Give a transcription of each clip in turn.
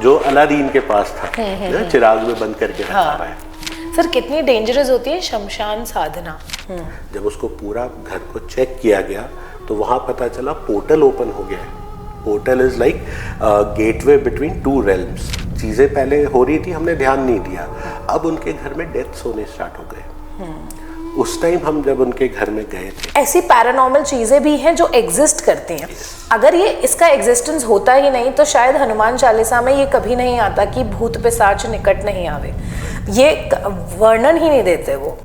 जो अलादीन के पास था, चिराग में बंद करके रखा हुआ है। सर कितनी डेंजरस होती है शमशान साधना? जब उसको पूरा घर को चेक किया गया तो वहां पता चला पोर्टल ओपन हो गया है। Portal is like gateway between two realms. चीजें पहले हो रही थी, हमने ध्यान नहीं दिया, अब उनके घर में डेथ्स होने स्टार्ट हो गए। उस टाइम हम जब उनके घर में गए थे, ऐसी पैरानॉर्मल चीजें भी हैं जो एग्जिस्ट करती हैं। अगर ये इसका एग्जिस्टेंस होता ही नहीं तो शायद हनुमान चालीसा में ये कभी नहीं आता कि भूत पिशाच निकट नहीं आवे, ये वर्णन ही नहीं देते वो।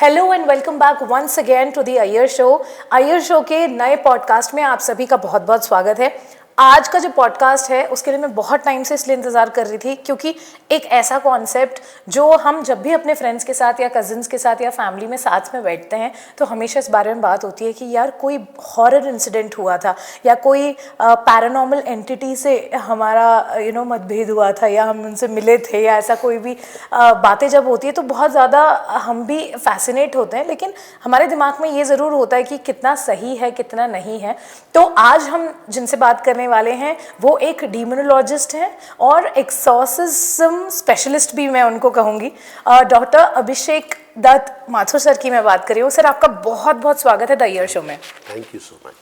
Hello and welcome back once again to the Iyer show. Iyer show के नए पॉडकास्ट में आप सभी का बहुत बहुत स्वागत है। आज का जो पॉडकास्ट है उसके लिए मैं बहुत टाइम से इसलिए इंतज़ार कर रही थी क्योंकि एक ऐसा कॉन्सेप्ट जो हम जब भी अपने फ्रेंड्स के साथ या कजिन्स के साथ या फैमिली में साथ में बैठते हैं तो हमेशा इस बारे में बात होती है कि यार कोई हॉरर इंसिडेंट हुआ था या कोई पैरानॉर्मल एंटिटी से हमारा मतभेद हुआ था या हम उनसे मिले थे या ऐसा कोई भी बातें जब होती है तो बहुत ज़्यादा हम भी फैसिनेट होते हैं, लेकिन हमारे दिमाग में ये ज़रूर होता है कि कितना सही है कितना नहीं है। तो आज हम जिनसे बात करने वाले हैं वो एक डीमोनोलॉजिस्ट हैं और एक्सॉर्सिज्म स्पेशलिस्ट भी मैं उनको कहूँगी। डॉक्टर अभिषेक दत्त माथुर सर की मैं बात कर रही हूँ। सर आपका बहुत बहुत स्वागत है द अय्यर शो में। Thank you so much.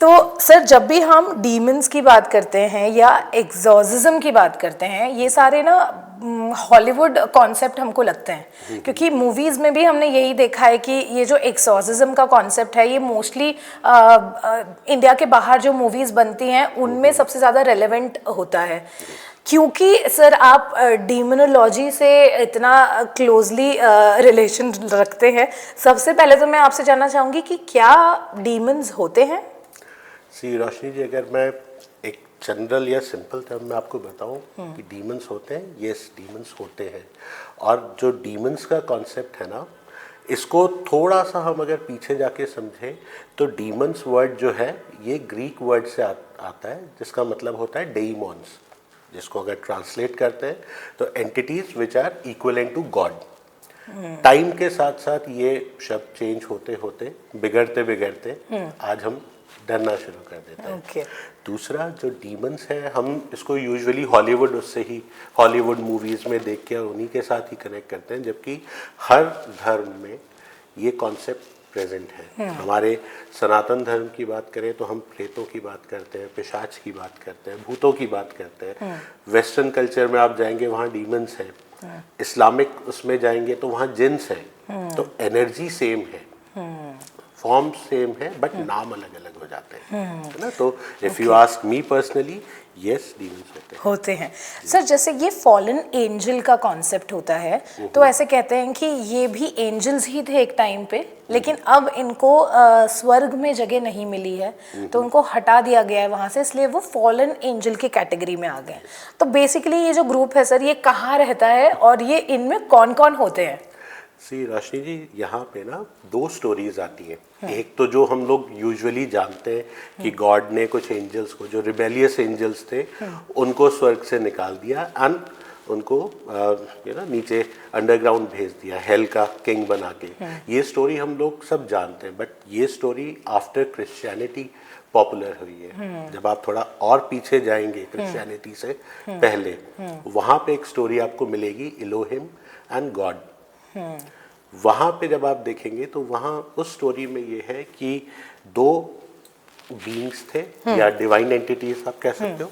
तो सर जब भी हम डीमंस की बात करते हैं या एक्सॉर्सिज्म की बात करते हैं, ये सारे ना हॉलीवुड कॉन्सेप्ट हमको लगते हैं क्योंकि मूवीज़ में भी हमने यही देखा है कि ये जो एक्सॉर्सिज्म का कॉन्सेप्ट है ये मोस्टली इंडिया के बाहर जो मूवीज़ बनती हैं उनमें सबसे ज़्यादा रेलेवेंट होता है। क्योंकि सर आप डीमोनोलॉजी से इतना क्लोजली रिलेशन रखते हैं, सबसे पहले तो मैं आपसे जानना चाहूँगी कि क्या डीमंस होते हैं? सी रोशनी जी, अगर मैं एक जनरल या सिंपल टर्म में आपको बताऊं कि डीमंस होते हैं, यस डीमंस होते हैं। और जो डीमंस का कॉन्सेप्ट है ना, इसको थोड़ा सा हम अगर पीछे जाके समझें तो डीमंस वर्ड जो है ये ग्रीक वर्ड से आता है जिसका मतलब होता है डेइमॉन्स, जिसको अगर ट्रांसलेट करते हैं तो entities which are equivalent to God. Time के साथ साथ ये शब्द चेंज होते होते बिगड़ते बिगड़ते आज हम डरना शुरू कर देते हैं। Okay. दूसरा जो डीमंस है, हम इसको यूजुअली हॉलीवुड मूवीज में देख के और उन्हीं के साथ ही कनेक्ट करते हैं, जबकि हर धर्म में ये कॉन्सेप्ट प्रेजेंट है। हमारे सनातन धर्म की बात करें तो हम प्रेतों की बात करते हैं, पिशाच की बात करते हैं, भूतों की बात करते हैं। वेस्टर्न कल्चर में आप जाएंगे वहाँ डीमंस हैं। इस्लामिक उसमें जाएंगे तो वहाँ जिन्स हैं। तो एनर्जी सेम है, फॉर्म सेम है, बट नाम अलग अलग हो जाते हैं, है ना। तो if you ask me personally, yes demons होते हैं। सर जैसे ये फॉलन एंजल का कॉन्सेप्ट होता है तो ऐसे कहते हैं कि ये भी एंजल्स ही थे एक टाइम पे, लेकिन अब इनको स्वर्ग में जगह नहीं मिली है तो उनको हटा दिया गया है वहाँ से, इसलिए वो फॉलन एंजल की कैटेगरी में आ गए। तो बेसिकली ये जो ग्रुप है सर ये कहाँ रहता है और ये इनमें कौन कौन होते हैं? सी रोशनी जी, यहाँ पे ना दो स्टोरीज आती हैं। एक तो जो हम लोग यूजुअली जानते हैं कि गॉड ने कुछ एंजल्स को, जो रिबेलियस एंजल्स थे, उनको स्वर्ग से निकाल दिया एंड उनको नीचे अंडरग्राउंड भेज दिया, हेल का किंग बना के। ये स्टोरी हम लोग सब जानते हैं, बट ये स्टोरी आफ्टर क्रिश्चियनिटी पॉपुलर हुई है। जब आप थोड़ा और पीछे जाएंगे क्रिश्चियनिटी से पहले, वहाँ पे एक स्टोरी आपको मिलेगी, इलोहिम एंड गॉड। वहाँ पे जब आप देखेंगे तो वहाँ उस स्टोरी में ये है कि दो बीइंग्स थे या डिवाइन एंटिटीज आप कह सकते हो।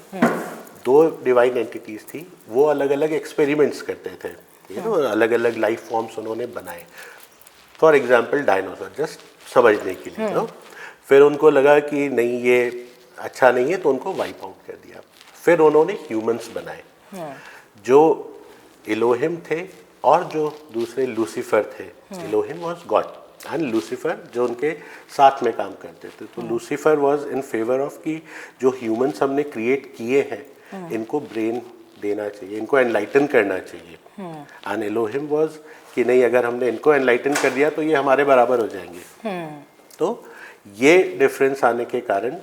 दो डिवाइन एंटिटीज थी, वो अलग अलग एक्सपेरिमेंट्स करते थे, अलग अलग लाइफ फॉर्म्स उन्होंने बनाए। फॉर एग्जाम्पल डायनासोर, जस्ट समझने के लिए। फिर उनको लगा कि नहीं ये अच्छा नहीं है तो उनको वाइप आउट कर दिया। फिर उन्होंने ह्यूमंस बनाए, जो इलोहिम थे और जो दूसरे लूसीफर थे। Elohim was God and Lucifer जो उनके साथ में काम करते थे। तो Lucifer was in favour of कि जो ह्यूमंस हमने क्रिएट किए हैं इनको ब्रेन देना चाहिए, इनको एनलाइटन करना चाहिए। एंड इलोहिम वाज कि नहीं, अगर हमने इनको एनलाइटन कर दिया तो ये हमारे बराबर हो जाएंगे। तो ये डिफरेंस आने के कारण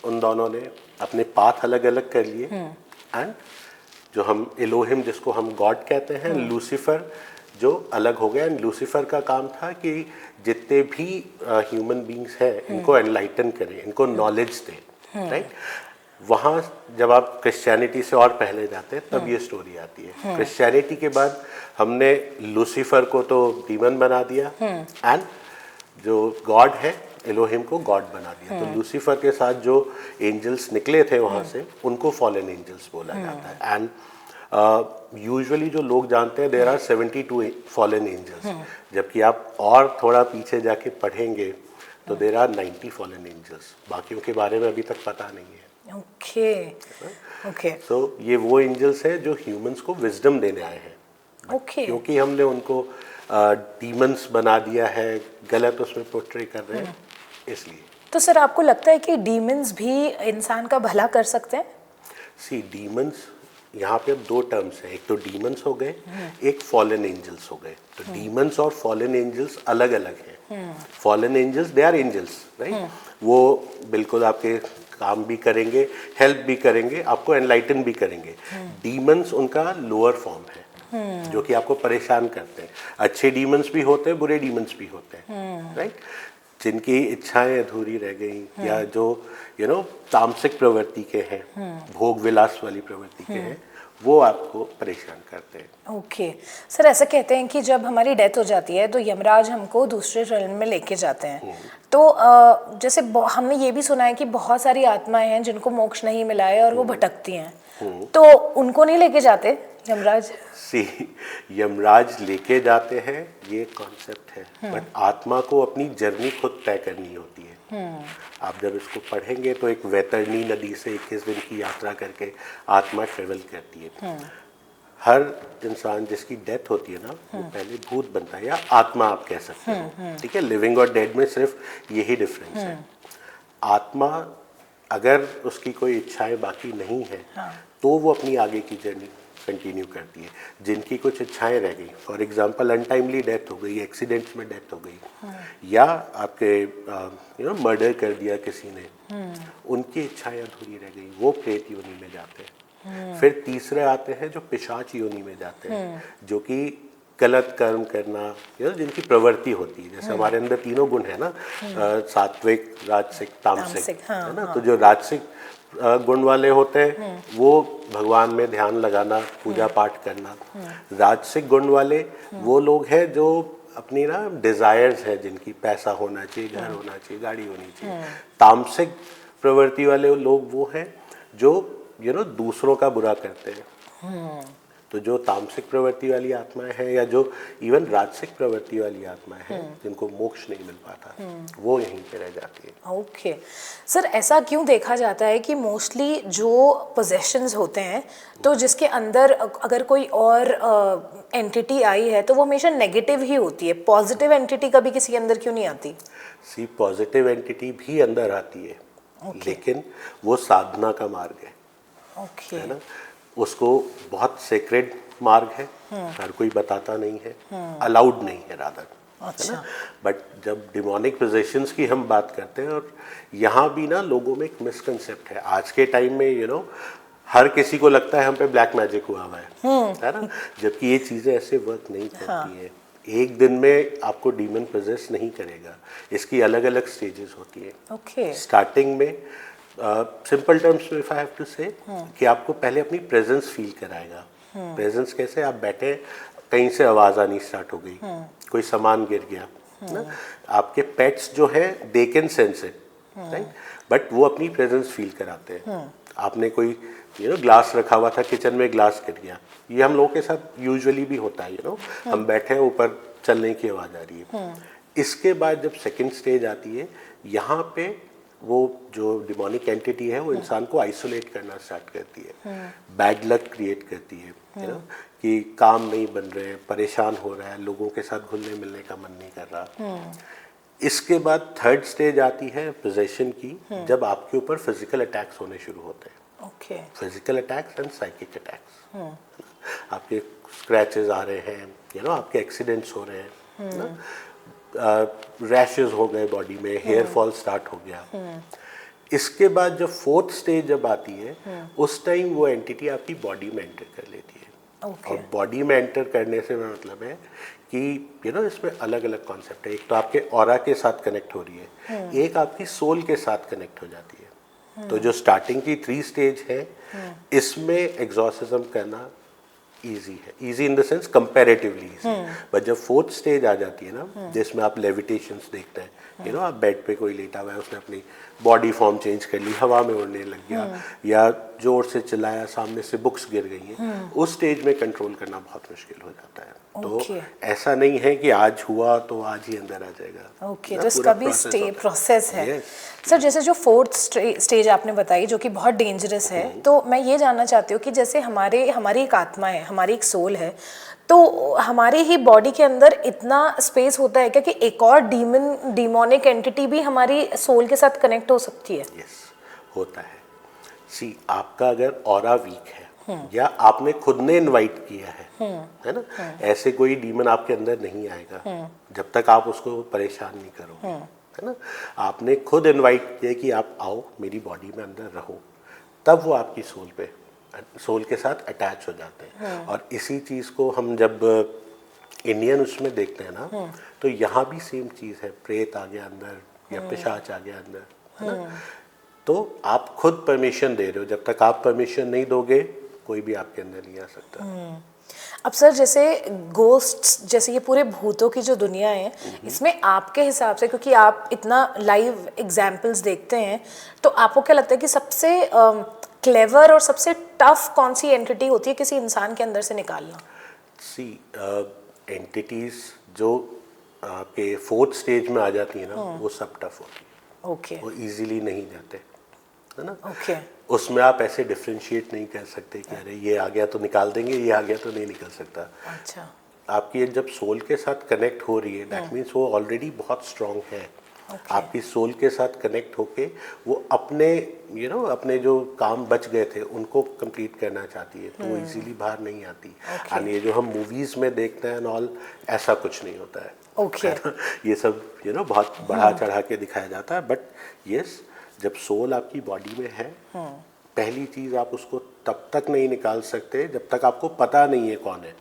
उन दोनों ने अपने पाथ अलग अलग कर लिए एंड जो हम एलोहिम जिसको हम गॉड कहते हैं, लूसीफर जो अलग हो गया। एंड लूसीफर का काम था कि जितने भी ह्यूमन बींग्स हैं इनको एनलाइटन करें, इनको नॉलेज दें, राइट। वहाँ जब आप क्रिश्चियनिटी से और पहले जाते हैं तब ये स्टोरी आती है। क्रिश्चियनिटी के बाद हमने लूसीफर को तो डीमन बना दिया एंड जो गॉड है एलोहिम को गॉड बना दिया। तो लूसीफर के साथ जो एंजल्स निकले थे वहाँ से उनको फॉलन एंजल्स बोला जाता है। एंड यूजुअली जो लोग जानते हैं देयर आर 72 फॉलन एंजल्स, जबकि आप और थोड़ा पीछे जाके पढ़ेंगे तो देयर आर 90 फॉलन एंजल्स। बाकियों के बारे में अभी तक पता नहीं है। Okay okay. सो ये वो एंजल्स हैं जो ह्यूमंस को विजडम देने आए हैं। ओके। क्योंकि हमने उनको डीमंस बना दिया है, गलत उसमें पोर्ट्रे कर रहे हैं, इसलिए। तो सर आपको लगता है कि डीमंस भी इंसान का भला कर सकते हैं? सी डीमंस यहाँ पे अब दो टर्म्स हैं, एक तो डीमंस हो गए, एक फॉलन एंजल्स हो गए। तो डीमंस और फॉलन एंजल्स अलग अलग हैं। Fallen angels they are angels, right. वो बिल्कुल आपके काम भी करेंगे, हेल्प भी करेंगे, आपको एनलाइटन भी करेंगे। डीमंस उनका लोअर फॉर्म है जो कि आपको परेशान करते हैं। अच्छे डीमंस भी होते हैं, बुरे डीमंस भी होते हैं, राइट। जिनकी इच्छाएं अधूरी रह गई या जो तामसिक प्रवृत्ति के हैं, भोग विलास वाली प्रवृत्ति के हैं, वो आपको परेशान करते हैं। ओके सर, ऐसा कहते हैं कि जब हमारी डेथ हो जाती है तो यमराज हमको दूसरे realm में लेके जाते हैं। तो जैसे हमने ये भी सुना है कि बहुत सारी आत्माएं हैं जिनको मोक्ष नहीं मिला है और वो भटकती हैं, तो उनको नहीं लेके जाते यमराज? यमराज लेके जाते हैं, ये कॉन्सेप्ट है, बट आत्मा को अपनी जर्नी खुद तय करनी होती है। आप जब इसको पढ़ेंगे तो एक वैतरणी नदी से 21 दिन की यात्रा करके आत्मा ट्रेवल करती है। हर इंसान जिसकी डेथ होती है ना, वो पहले भूत बनता है या आत्मा आप कह सकते हो, ठीक है। लिविंग और डेड में सिर्फ यही डिफरेंस है। आत्मा अगर उसकी कोई इच्छाएं बाकी नहीं है तो वो अपनी आगे की जर्नी कंटिन्यू करती है। जिनकी कुछ इच्छाएं रह गई, फॉर एग्जांपल अनटाइमली डेथ हो गई, एक्सीडेंट्स में डेथ हो गई, या आपके मर्डर कर दिया किसी ने, उनकी इच्छाएं अधूरी रह गई, वो प्रेत योनि में जाते हैं। फिर तीसरे आते हैं जो पिशाच योनि में जाते हैं, जो कि गलत कर्म करना, जिनकी प्रवृत्ति होती है। जैसे हमारे अंदर तीनों गुण है ना, सात्विक, राजसिक, तामसिक, है ना। तो जो राजसिक गुण वाले होते हैं वो भगवान में ध्यान लगाना, पूजा पाठ करना। राजसिक गुण वाले वो लोग हैं जो अपनी ना डिजायर्स है, जिनकी पैसा होना चाहिए, घर होना चाहिए, गाड़ी होनी चाहिए। तामसिक प्रवृत्ति वाले लोग वो हैं जो दूसरों का बुरा करते हैं। तो जो तामसिक प्रवृत्ति वाली आत्माएं हैं या जो इवन राजसिक प्रवृत्ति वाली आत्माएं हैं जिनको मोक्ष नहीं मिल पाता, वो यहीं पे रह जाती है। ओके सर, ऐसा क्यों देखा जाता है कि मोस्टली जो पोजेशंस होते हैं तो जिसके अंदर अगर कोई और एंटिटी आई है तो वो हमेशा नेगेटिव ही होती है, पॉजिटिव एंटिटी कभी किसी के अंदर क्यों नहीं आती? सी पॉजिटिव एंटिटी भी अंदर आती है, लेकिन वो साधना का मार्ग है, है ना। उसको बहुत सेक्रेड मार्ग है, हर कोई बताता नहीं है, अलाउड नहीं है रादर, है ना। बट जब डिमोनिक पोजेशंस की हम बात करते हैं, और यहाँ भी ना लोगों में एक मिसकंसेप्ट है आज के टाइम में, हर किसी को लगता है हम पे ब्लैक मैजिक हुआ हुआ है ना, जबकि ये चीज़ें ऐसे वर्क नहीं करती है। एक दिन में आपको डीमन पोजेस नहीं करेगा, इसकी अलग अलग स्टेजेस होती है। स्टार्टिंग में सिंपल टर्म्स में इफ आई हैव टू से कि आपको पहले अपनी प्रेजेंस फील कराएगा। प्रेजेंस कैसे? आप बैठे, कहीं से आवाज़ आनी स्टार्ट हो गई, कोई सामान गिर गया ना, आपके पेट्स जो है they can sense it, right, but वो अपनी प्रेजेंस फील कराते हैं। आपने कोई ग्लास रखा हुआ था किचन में, ग्लास गिर गया, ये हम लोगों के साथ यूजुअली भी होता है। हम बैठे हैं, ऊपर चलने की आवाज़ आ रही है। इसके बाद जब सेकेंड स्टेज आती है, यहाँ पे वो जो डिमोनिक एंटिटी है वो इंसान को आइसोलेट करना स्टार्ट करती है, बैड लक क्रिएट करती है, कि काम नहीं बन रहे, परेशान हो रहा है, लोगों के साथ घुलने मिलने का मन नहीं कर रहा। इसके बाद थर्ड स्टेज आती है पोजेशन की, जब आपके ऊपर फिजिकल अटैक्स होने शुरू होते हैं। Physical attacks and psychic attacks, आपके स्क्रैचेस आ रहे हैं, आपके एक्सीडेंट्स हो रहे हैं, रैशेस हो गए बॉडी में, हेयर फॉल स्टार्ट हो गया। इसके बाद जब फोर्थ स्टेज जब आती है उस टाइम वो एंटिटी आपकी बॉडी में एंटर कर लेती है। और बॉडी में एंटर करने से मेरा मतलब है कि इसमें अलग अलग कॉन्सेप्ट है। एक तो आपके ऑरा के साथ कनेक्ट हो रही है, एक आपकी सोल के साथ कनेक्ट हो जाती है। तो जो स्टार्टिंग की 3 स्टेज है इसमें एग्जॉर्सिज्म करना इजी है, easy in the sense comparatively easy. But जब फोर्थ स्टेज आ जाती है ना, जिसमें आप लेविटेशंस देखते हैं, आप बेड पे कोई लेटा हुआ है, उसने अपनी बॉडी फॉर्म चेंज कर ली, हवा में उड़ने लग गया या जोर से चिल्लाया, सामने से बुक्स गिर गई हैं, उस स्टेज में कंट्रोल करना बहुत मुश्किल हो जाता है। तो ऐसा नहीं है कि आज हुआ तो आज ही अंदर आ जाएगा। ओके, तो इसका भी प्रोसेस है। सर जैसे जो फोर्थ स्टेज आपने बताई जो कि बहुत डेंजरस है, तो मैं ये जानना चाहती हूँ कि जैसे हमारी एक आत्मा है, हमारी एक सोल है, तो हमारी ही बॉडी के अंदर इतना स्पेस होता है क्या कि एक और डीमोनिक एंटिटी भी हमारी सोल के साथ कनेक्ट हो सकती है? यस, होता है। सी, आपका अगर ऑरा वीक है या आपने खुद ने इनवाइट किया है ना, ऐसे कोई डीमन आपके अंदर नहीं आएगा जब तक आप उसको परेशान नहीं करोगे, है ना। आपने खुद इनवाइट किया कि आप आओ मेरी बॉडी में अंदर रहो, तब वो आपकी सोल के साथ अटैच हो जाते हैं। और इसी चीज़ को हम जब इंडियन उसमें देखते हैं ना, तो यहाँ भी सेम चीज़ है, प्रेत आ गया अंदर या पिशाच आ गया अंदर, है ना। तो आप खुद परमिशन दे रहे हो, जब तक आप परमिशन नहीं दोगे कोई भी आपके अंदर नहीं आ सकता। अब सर जैसे गोस्ट्स, जैसे ये पूरे भूतों की जो दुनिया है, इसमें आपके हिसाब से, क्योंकि आप इतना लाइव एग्जाम्पल्स देखते हैं, तो आपको क्या लगता है कि सबसे क्लेवर और सबसे टफ कौन सी एंटिटी होती है किसी इंसान के अंदर से निकालना? सी, एंटिटीज जो के फोर्थ स्टेज में आ जाती है ना, वो सब टफ होती है। ओके, वो इजीली नहीं जाते, है ना। ओके, उसमें आप ऐसे डिफ्रेंशिएट नहीं कर सकते कि अरे ये आ गया तो निकाल देंगे, ये आ गया तो नहीं निकल सकता। अच्छा, आपकी जब सोल के साथ कनेक्ट हो रही है, दैट मीन्स वो ऑलरेडी बहुत स्ट्रांग है। आपकी सोल के साथ कनेक्ट होके वो अपने अपने जो काम बच गए थे उनको कंप्लीट करना चाहती है, तो वो इजीली बाहर नहीं आती। और ये जो हम मूवीज में देखते हैं ऑल, ऐसा कुछ नहीं होता है। ओके, ये सब बहुत बढ़ा चढ़ा के दिखाया जाता है। बट यस, जब सोल आपकी बॉडी में है, पहली चीज आप उसको तब तक नहीं निकाल सकते जब तक आपको पता नहीं है कौन है,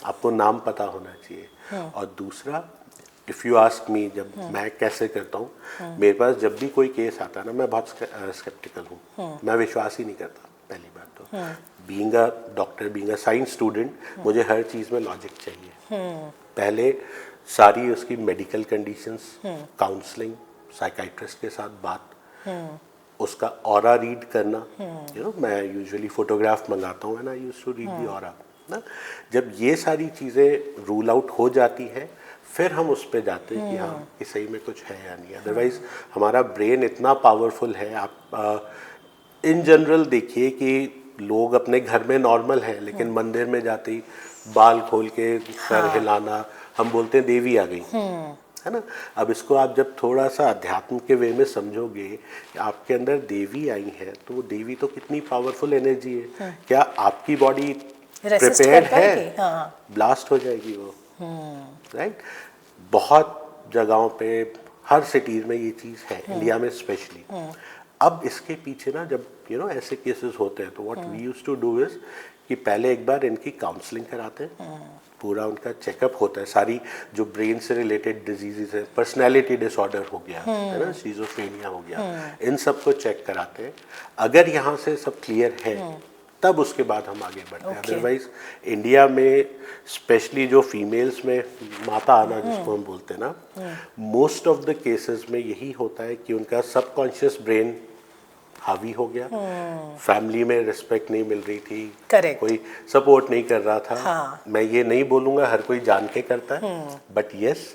आपको नाम पता होना चाहिए। और दूसरा, इफ़ यू आस्क मी, जब मैं कैसे करता हूँ, मेरे पास जब भी कोई केस आता है ना, मैं बहुत स्केप्टिकल हूँ, मैं विश्वास ही नहीं करता। पहली बात तो being a doctor, being a science student, मुझे हर चीज़ में लॉजिक चाहिए। पहले सारी उसकी मेडिकल कंडीशंस, काउंसलिंग, साइकाइट्रिस्ट के साथ बात, उसका ऑरा रीड करना, मैं यूजुअली फोटोग्राफ मंगाता हूँ, I used to read the aura ना। जब ये सारी चीज़ें रूल आउट हो जाती है, फिर हम उस पे जाते हैं कि हाँ कि सही में कुछ है या नहीं। अदरवाइज हमारा ब्रेन इतना पावरफुल है। आप इन जनरल देखिए कि लोग अपने घर में नॉर्मल हैं, लेकिन मंदिर में जाते ही बाल खोल के सर हिलाना, हम बोलते हैं देवी आ गई, है ना। अब इसको आप जब थोड़ा सा अध्यात्म के वे में समझोगे कि आपके अंदर देवी आई है, तो वो देवी तो कितनी पावरफुल एनर्जी है। क्या आपकी बॉडी प्रिपेयर्ड है? ब्लास्ट हो जाएगी वो, राइट। बहुत जगहों पे, हर सिटीज में ये चीज़ है, इंडिया में स्पेशली। अब इसके पीछे ना जब ऐसे केसेस होते हैं, तो what we used to do is कि पहले एक बार इनकी काउंसलिंग कराते हैं, पूरा उनका चेकअप होता है, सारी जो ब्रेन से रिलेटेड डिजीजेस है, पर्सनैलिटी डिसऑर्डर हो गया, है ना, शिज़ोफ्रेनिया हो गया, इन सब को चेक कराते हैं। अगर यहाँ से सब क्लियर है, तब उसके बाद हम आगे बढ़ते हैं। अदरवाइज इंडिया में स्पेशली जो फीमेल्स में माता आना जिसको हम बोलते हैं ना, मोस्ट ऑफ द केसेस में यही होता है कि उनका सबकॉन्शियस ब्रेन हावी हो गया, फैमिली में रिस्पेक्ट नहीं मिल रही थी, Correct. कोई सपोर्ट नहीं कर रहा था। हाँ. मैं ये नहीं बोलूँगा हर कोई जान के करता है, but yes,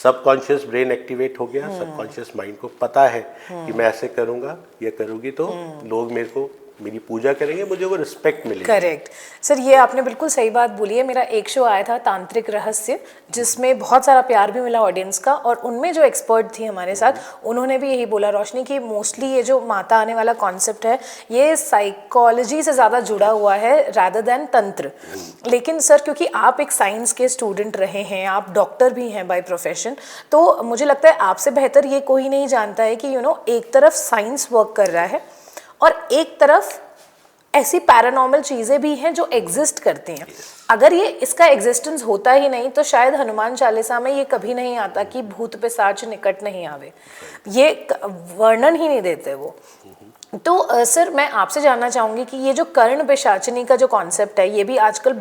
subconscious brain activate हो गया, सबकॉन्शियस माइंड को पता है कि मैं ऐसे करूँगा या करूँगी तो लोग मेरे को मेरी पूजा करेंगे, मुझे वो रिस्पेक्ट मिलेगी। करेक्ट सर, ये आपने बिल्कुल सही बात बोली है। मेरा एक शो आया था तांत्रिक रहस्य, जिसमें बहुत सारा प्यार भी मिला ऑडियंस का, और उनमें जो एक्सपर्ट थी हमारे साथ, उन्होंने भी यही बोला रोशनी कि मोस्टली ये जो माता आने वाला कॉन्सेप्ट है ये साइकोलॉजी से ज़्यादा जुड़ा हुआ है रादर देन तंत्र। लेकिन सर क्योंकि आप एक साइंस के स्टूडेंट रहे हैं, आप डॉक्टर भी हैं बाय प्रोफेशन, तो मुझे लगता है आपसे बेहतर ये कोई नहीं जानता है कि एक तरफ साइंस वर्क कर रहा है और एक तरफ ऐसी पैरानॉर्मल चीज़ें भी हैं जो एग्जिस्ट करती हैं। अगर ये इसका एग्जिस्टेंस होता ही नहीं तो शायद हनुमान चालीसा में ये कभी नहीं आता कि भूत पिशाच निकट नहीं आवे, ये वर्णन ही नहीं देते वो। तो सर मैं आपसे जानना चाहूँगी कि ये जो कर्ण पिशाचिनी का जो कॉन्सेप्ट है, ये भी आजकल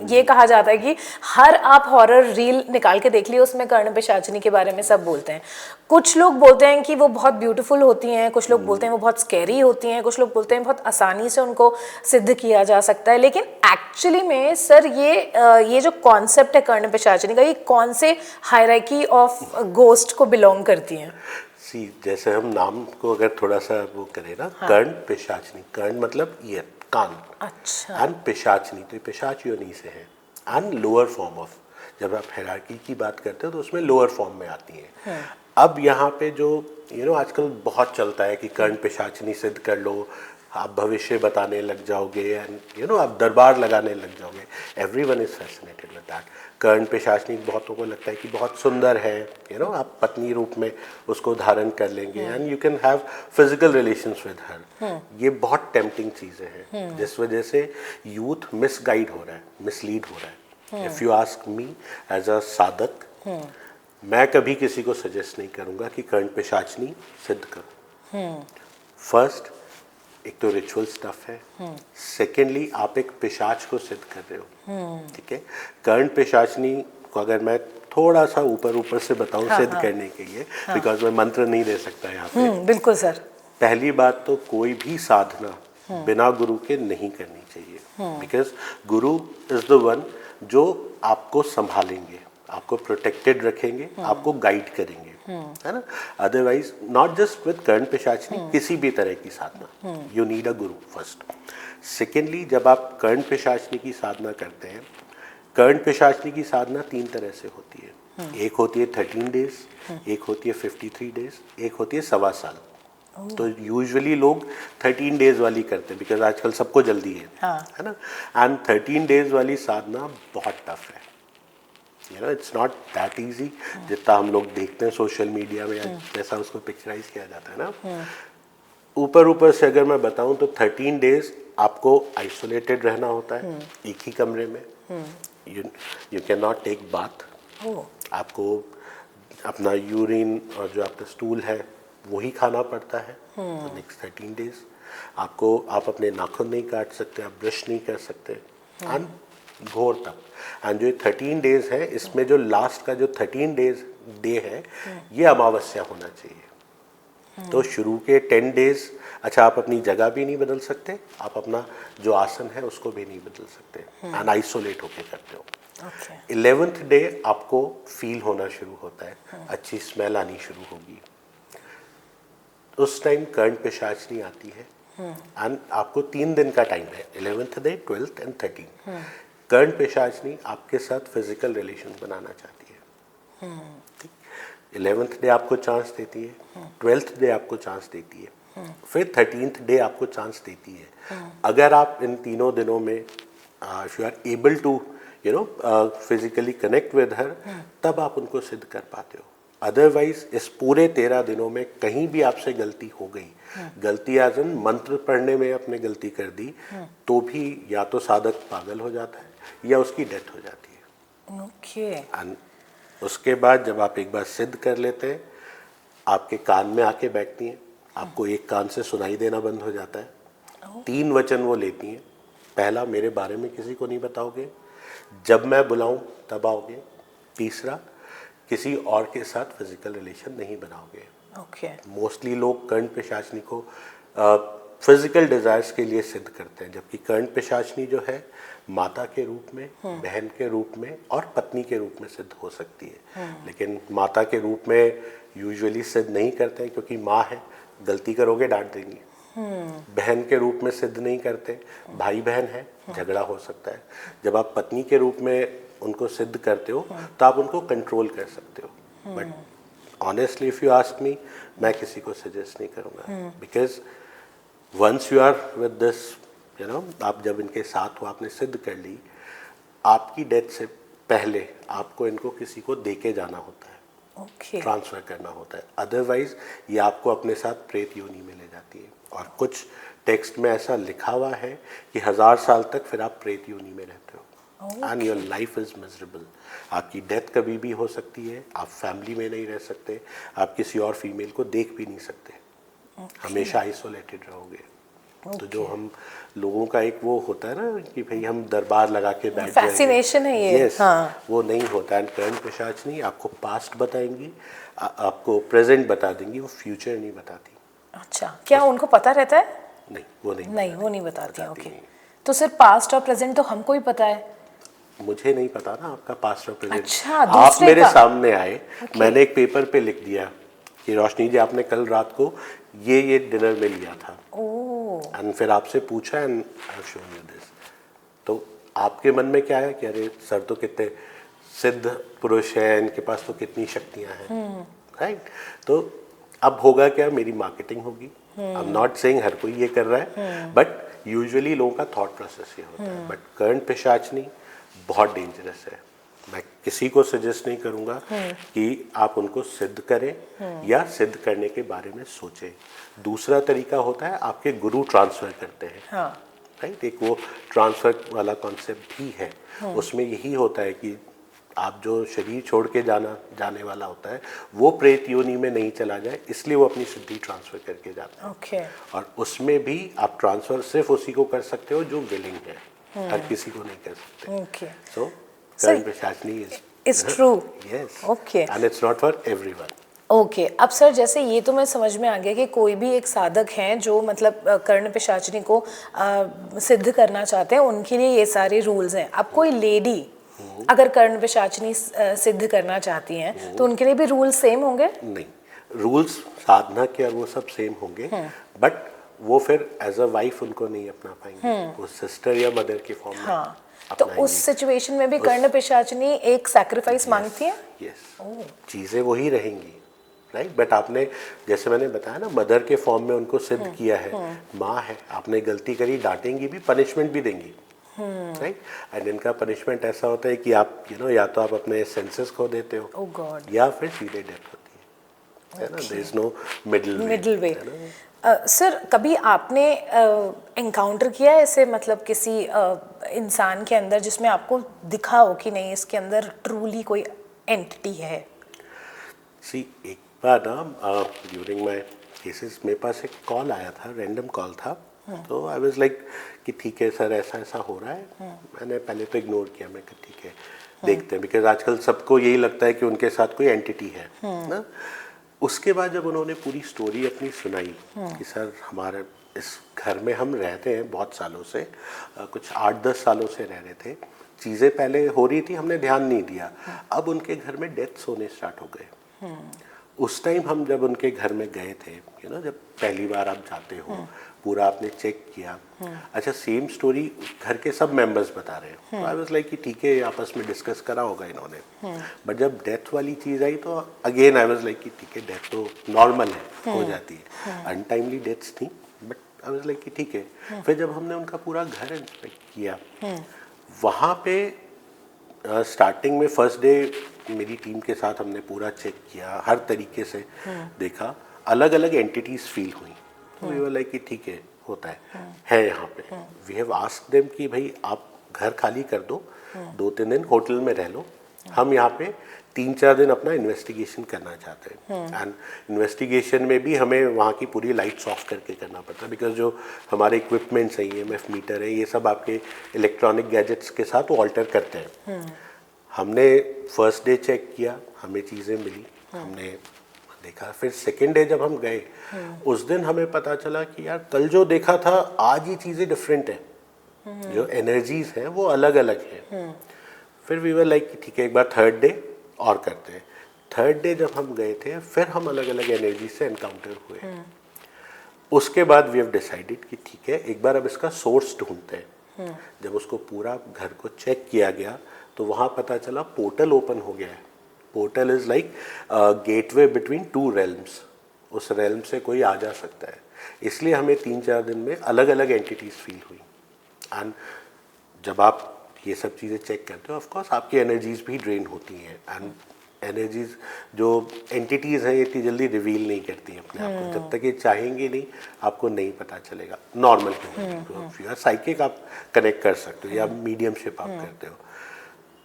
ये कहा जाता है कि हर आप हॉरर रील निकाल के देख लियो, उसमें कर्ण पिशाचिनी के बारे में सब बोलते हैं। कुछ लोग बोलते हैं कि वो बहुत ब्यूटीफुल होती हैं, कुछ लोग बोलते हैं वो बहुत स्कैरी होती हैं, कुछ लोग बोलते हैं बहुत आसानी से उनको सिद्ध किया जा सकता है। लेकिन एक्चुअली में सर ये जो कॉन्सेप्ट है कर्ण पिशाचिनी का, ये कौन से हायरार्की ऑफ गोस्ट को बिलोंग करती हैं? जैसे हम नाम को अगर थोड़ा सा वो करें ना, हाँ। कर्ण पिशाचनी, कर्ण मतलब ईयर, कान, अच्छा, एंड पिशाचनी तो पिशाच योनि से है, एंड लोअर फॉर्म ऑफ, जब आप हायरार्की की बात करते हो तो उसमें लोअर फॉर्म में आती है। अब यहाँ पे जो आजकल बहुत चलता है कि कर्ण पिशाचनी सिद्ध कर लो, आप भविष्य बताने लग जाओगे, एंड आप दरबार लगाने लग जाओगे। Everyone is fascinated with that. Karna Pishachini बहुतों को लगता है कि बहुत सुंदर है, आप पत्नी रूप में उसको धारण कर लेंगे, and you can have physical relations with her. ये बहुत टेम्पटिंग चीज़ें हैं, जिस वजह से यूथ मिसगाइड हो रहा है, मिसलीड हो रहा है। If you ask me as a sadhak, मैं कभी किसी को सजेस्ट नहीं करूँगा कि कर्ण पिशाचनी सिद्ध करो। फर्स्ट, एक तो रिचुअल स्टफ है, सेकेंडली आप एक पिशाच को सिद्ध कर रहे हो, ठीक है। कर्ण पिशाचनी को अगर मैं थोड़ा सा ऊपर से बताऊं, हाँ, सिद्ध करने के लिए, बिकॉज मैं मंत्र नहीं दे सकता यहाँ पे। बिल्कुल सर। पहली बात तो कोई भी साधना बिना गुरु के नहीं करनी चाहिए, because Guru is the one जो आपको संभालेंगे, आपको प्रोटेक्टेड रखेंगे, आपको गाइड करेंगे, है ना। अदरवाइज नॉट जस्ट विद कर्ण पिशाचनी, किसी भी तरह की साधना, you need a Guru first. Secondly, जब आप कर्ण पिशाचनी की साधना करते हैं, कर्ण पिशाचनी की साधना 3 तरह से होती है। एक होती है 13 डेज, एक होती है 53 डेज, एक होती है 1.25 साल। तो यूजुअली लोग 13 डेज वाली करते हैं, बिकॉज आजकल सबको जल्दी है ना। एंड 13 डेज वाली साधना बहुत टफ है, इट्स नॉट दैट इजी जितना हम लोग देखते हैं सोशल मीडिया में, जैसा उसको पिक्चराइज किया जाता है ना। ऊपर से अगर मैं बताऊं तो 13 डेज आपको आइसोलेटेड रहना होता है, एक ही कमरे में। You can not take bath, आपको अपना यूरिन और जो आपका स्टूल है वही खाना पड़ता है नेक्स्ट 13 डेज। आप अपने नाखून नहीं काट सकते, आप ब्रश नहीं कर सकते, एंड घोर तक। एंड जो 13 डेज है, इसमें जो लास्ट का जो 13 डेज डे है, ये अमावस्या होना चाहिए। तो शुरू के 10 डेज, अच्छा, आप अपनी जगह भी नहीं बदल सकते, आप अपना जो आसन है उसको भी नहीं बदल सकते, एंड आइसोलेट होके करते हो। 11th डे आपको फील होना शुरू होता है, अच्छी स्मेल आनी शुरू होगी, उस टाइम कर्ण पिशाचनी आती है। एंड आपको 3 दिन का टाइम है, 11th डे, 12th एंड 13। कर्ण पिशाचनी आपके साथ फिजिकल रिलेशन बनाना चाहती है। 11th डे आपको चांस देती है, 12th डे आपको चांस देती है, फिर 13th डे आपको चांस देती है। अगर आप इन तीनों दिनों में if you are able to physically connect with her, तब आप उनको सिद्ध कर पाते हो। अदरवाइज इस पूरे 13 दिनों में कहीं भी आपसे गलती हो गई, गलती एज इन मंत्र पढ़ने में आपने गलती कर दी, तो भी या तो साधक पागल हो जाता है या उसकी डेथ हो जाती है। ओके। उसके बाद जब आप एक बार सिद्ध कर लेते हैं, आपके कान में आके बैठती हैं, आपको एक कान से सुनाई देना बंद हो जाता है। 3 वचन वो लेती हैं। पहला, मेरे बारे में किसी को नहीं बताओगे, जब मैं बुलाऊं तब आओगे। तीसरा, किसी और के साथ फिजिकल रिलेशन नहीं बनाओगे। मोस्टली लोग कर्ण पिशाचनी को फिजिकल डिजायर्स के लिए सिद्ध करते हैं, जबकि कर्ण पिशाचनी जो है माता के रूप में, बहन के रूप में और पत्नी के रूप में सिद्ध हो सकती है। लेकिन माता के रूप में यूजुअली सिद्ध नहीं करते हैं, क्योंकि माँ है, गलती करोगे डांट देंगी, बहन के रूप में सिद्ध नहीं करते, भाई बहन है, झगड़ा हो सकता है। जब आप पत्नी के रूप में उनको सिद्ध करते हो तो आप उनको कंट्रोल कर सकते हो। But honestly if you ask me, मैं किसी को सजेस्ट नहीं करूँगा, because once you are with this, you know, आप जब इनके साथ हो, आपने सिद्ध कर ली, आपकी डेथ से पहले आपको इनको किसी को दे के जाना होता है, ओके ट्रांसफ़र करना होता है। अदरवाइज ये आपको अपने साथ प्रेत योनि में ले जाती है। और कुछ टेक्स्ट में ऐसा लिखा हुआ है कि 1000 साल तक फिर आप प्रेत योनि में रहते हो, and your life is miserable. आपकी डेथ कभी भी हो सकती है, आप फैमिली में नहीं रह सकते, आप किसी और फीमेल को देख भी नहीं सकते, हमेशा आइसोलेटेड रहोगे। तो जो हम लोगों का एक वो होता है ना कि भाई हम दरबार लगा के बैठ जाएंगे, फैसिनेशन है ये। yes, हाँ। वो नहीं होता। एंड करण पिशाचनी आपको पास्ट बताएंगी, आपको प्रेजेंट बता देंगी, वो फ्यूचर नहीं बताती। अच्छा, क्या उनको पता रहता है? नहीं, वो नहीं नहीं, वो नहीं बताती हैं। ओके, नहीं। तो सिर्फ पास्ट और प्रेजेंट तो हमको ही पता है। मुझे नहीं पता ना आपका पास्ट और प्रेजेंट। अच्छा, आप दूसरे मेरे का। सामने आए, मैंने एक पेपर पे लिख दिया कि रोशनी जी आपने कल रात को ये डिनर में लिया था, एंड फिर आपसे पूछा and I have shown you this. तो आपके मन में क्या है कि अरे सर तो कितने सिद्ध पुरुष हैं, इनके पास तो कितनी शक्तियां हैं, राइट? तो अब होगा क्या, मेरी मार्केटिंग होगी। आई एम नॉट सेइंग हर कोई ये कर रहा है, बट यूजुअली लोगों का थॉट प्रोसेस ये होता है। बट कर्ण पिशाचनी बहुत डेंजरस है। मैं किसी को सजेस्ट नहीं करूंगा कि आप उनको सिद्ध करें या सिद्ध करने के बारे में सोचें। दूसरा तरीका होता है, आपके गुरु ट्रांसफर करते हैं, हाँ। राइट? एक वो ट्रांसफर वाला कॉन्सेप्ट भी है। उसमें यही होता है कि आप जो शरीर छोड़ के जाने वाला होता है, वो प्रेत योनि में नहीं चला जाए, इसलिए वो अपनी सिद्धि ट्रांसफर करके जाता है। ओके। और उसमें भी आप ट्रांसफर सिर्फ उसी को कर सकते हो जो विलिंग है, हर किसी को नहीं कर सकते। Okay, so So, Karna Pishachini it's true. yes, Okay. and it's not for everyone. Okay अब सर, जैसे ये तो मैं समझ में आ गया कि कोई भी एक साधक हैं जो मतलब कर्ण पिशाचनी को सिद्ध करना चाहते हैं, उनके लिए ये सारे रूल्स हैं। अब कोई लेडी अगर कर्ण पिशाचनी सिद्ध करना चाहती हैं तो उनके लिए भी रूल्स सेम होंगे? नहीं, रूल्स साधना के और वो सब सेम होंगे, बट वो फिर एज अ वाइफ उनको नहीं अपना पाएंगे, वो सिस्टर या मदर के फॉर्म में हाँ, तो उस सिचुएशन में भी कर्ण पिशाचनी एक सैक्रिफाइस मांगती है? यस, चीज़ें वही रहेंगी, राइट? बट आपने, जैसे मैंने बताया ना, मदर के फॉर्म में उनको सिद्ध किया है, माँ है, आपने गलती करी, डांटेंगी भी, पनिशमेंट भी देंगी, राइट? एंड इनका पनिशमेंट ऐसा होता है कि आप या तो आप अपने सेंसेस खो देते हो, Oh God. या फिर सीधे डेथ होती है ना? There is no middle way. Sir, कभी आपने एनकाउंटर किया है ऐसे, मतलब किसी इंसान के अंदर जिसमें आपको दिखा हो कि नहीं, इसके अंदर ट्रूली कोई एंटिटी है? सी, एक बार ना ड्यूरिंग माय केसेस मेरे पास एक कॉल आया था, रैंडम कॉल था। तो आई वाज लाइक कि ठीक है सर, ऐसा ऐसा हो रहा है। मैंने पहले तो इग्नोर किया, मैं कहा ठीक है देखते हैं, बिकॉज आजकल सबको यही लगता है कि उनके साथ कोई एंटिटी है ना। उसके बाद जब उन्होंने पूरी स्टोरी अपनी सुनाई कि सर हमारे इस घर में हम रहते हैं बहुत सालों से, कुछ 8-10 सालों से रह रहे थे, चीज़ें पहले हो रही थी, हमने ध्यान नहीं दिया, अब उनके घर में डेथ्स होने स्टार्ट हो गए। उस टाइम हम जब उनके घर में गए थे, जब पहली बार आप जाते हो, पूरा आपने चेक किया, अच्छा सेम स्टोरी घर के सब मेंबर्स बता रहे हैं, आई वाज लाइक कि ठीक है आपस में डिस्कस करा होगा इन्होंने। बट जब डेथ वाली चीज़ आई तो अगेन आई वाज लाइक कि ठीक है, डेथ तो नॉर्मल है, हो जाती है, अनटाइमली डेथ्स थी, बट आई वाज लाइक कि ठीक है। फिर जब हमने उनका पूरा घर इंस्पेक्ट किया, वहाँ पे स्टार्टिंग में फर्स्ट डे मेरी टीम के साथ हमने पूरा चेक किया, हर तरीके से देखा, अलग अलग एंटिटीज फील हुई। तो वी वर लाइक कि ठीक है, होता है यहाँ पे। वी हैव आस्क्ड देम कि भाई आप घर खाली कर दो, 2-3 दिन होटल में रह लो, हम यहाँ पे 3-4 दिन अपना इन्वेस्टिगेशन करना चाहते हैं। एंड इन्वेस्टिगेशन में भी हमें वहाँ की पूरी लाइट्स ऑफ करके करना पड़ता है, बिकॉज जो हमारे इक्विपमेंट्स हैं, EMF मीटर है, ये सब आपके इलेक्ट्रॉनिक गैजेट्स के साथ वो ऑल्टर करते हैं। हमने फर्स्ट डे चेक किया, हमें चीज़ें मिली, हमने देखा। फिर सेकेंड डे जब हम गए, उस दिन हमें पता चला कि यार कल जो देखा था आज ये चीज़ें डिफरेंट हैं, जो एनर्जीज हैं वो अलग अलग हैं। फिर वी वर लाइक कि ठीक है, एक बार थर्ड डे और करते हैं। थर्ड डे जब हम गए थे, फिर हम अलग अलग एनर्जी से एनकाउंटर हुए। उसके बाद वी हैव डिसाइडेड कि ठीक है, एक बार अब इसका सोर्स ढूंढते हैं। जब उसको पूरा घर को चेक किया गया तो वहाँ पता चला पोर्टल ओपन हो गया है। Portal is like gateway between two realms. उस रेल्म से कोई आ जा सकता है। इसलिए हमें 3-4 दिन में अलग अलग एंटिटीज़ फील हुई। एंड जब आप ये सब चीज़ें चेक करते हो, ऑफ कोर्स आपकी एनर्जीज भी ड्रेन होती हैं। एंड एनर्जीज जो एंटिटीज़ हैं, ये इतनी जल्दी रिवील नहीं करती हैं अपने आप को। जब तक ये चाहेंगे नहीं, आपको नहीं पता चलेगा। नॉर्मल ह्यूमन साइकिक आप कनेक्ट कर सकते हो या मीडियमशिप आप करते हो।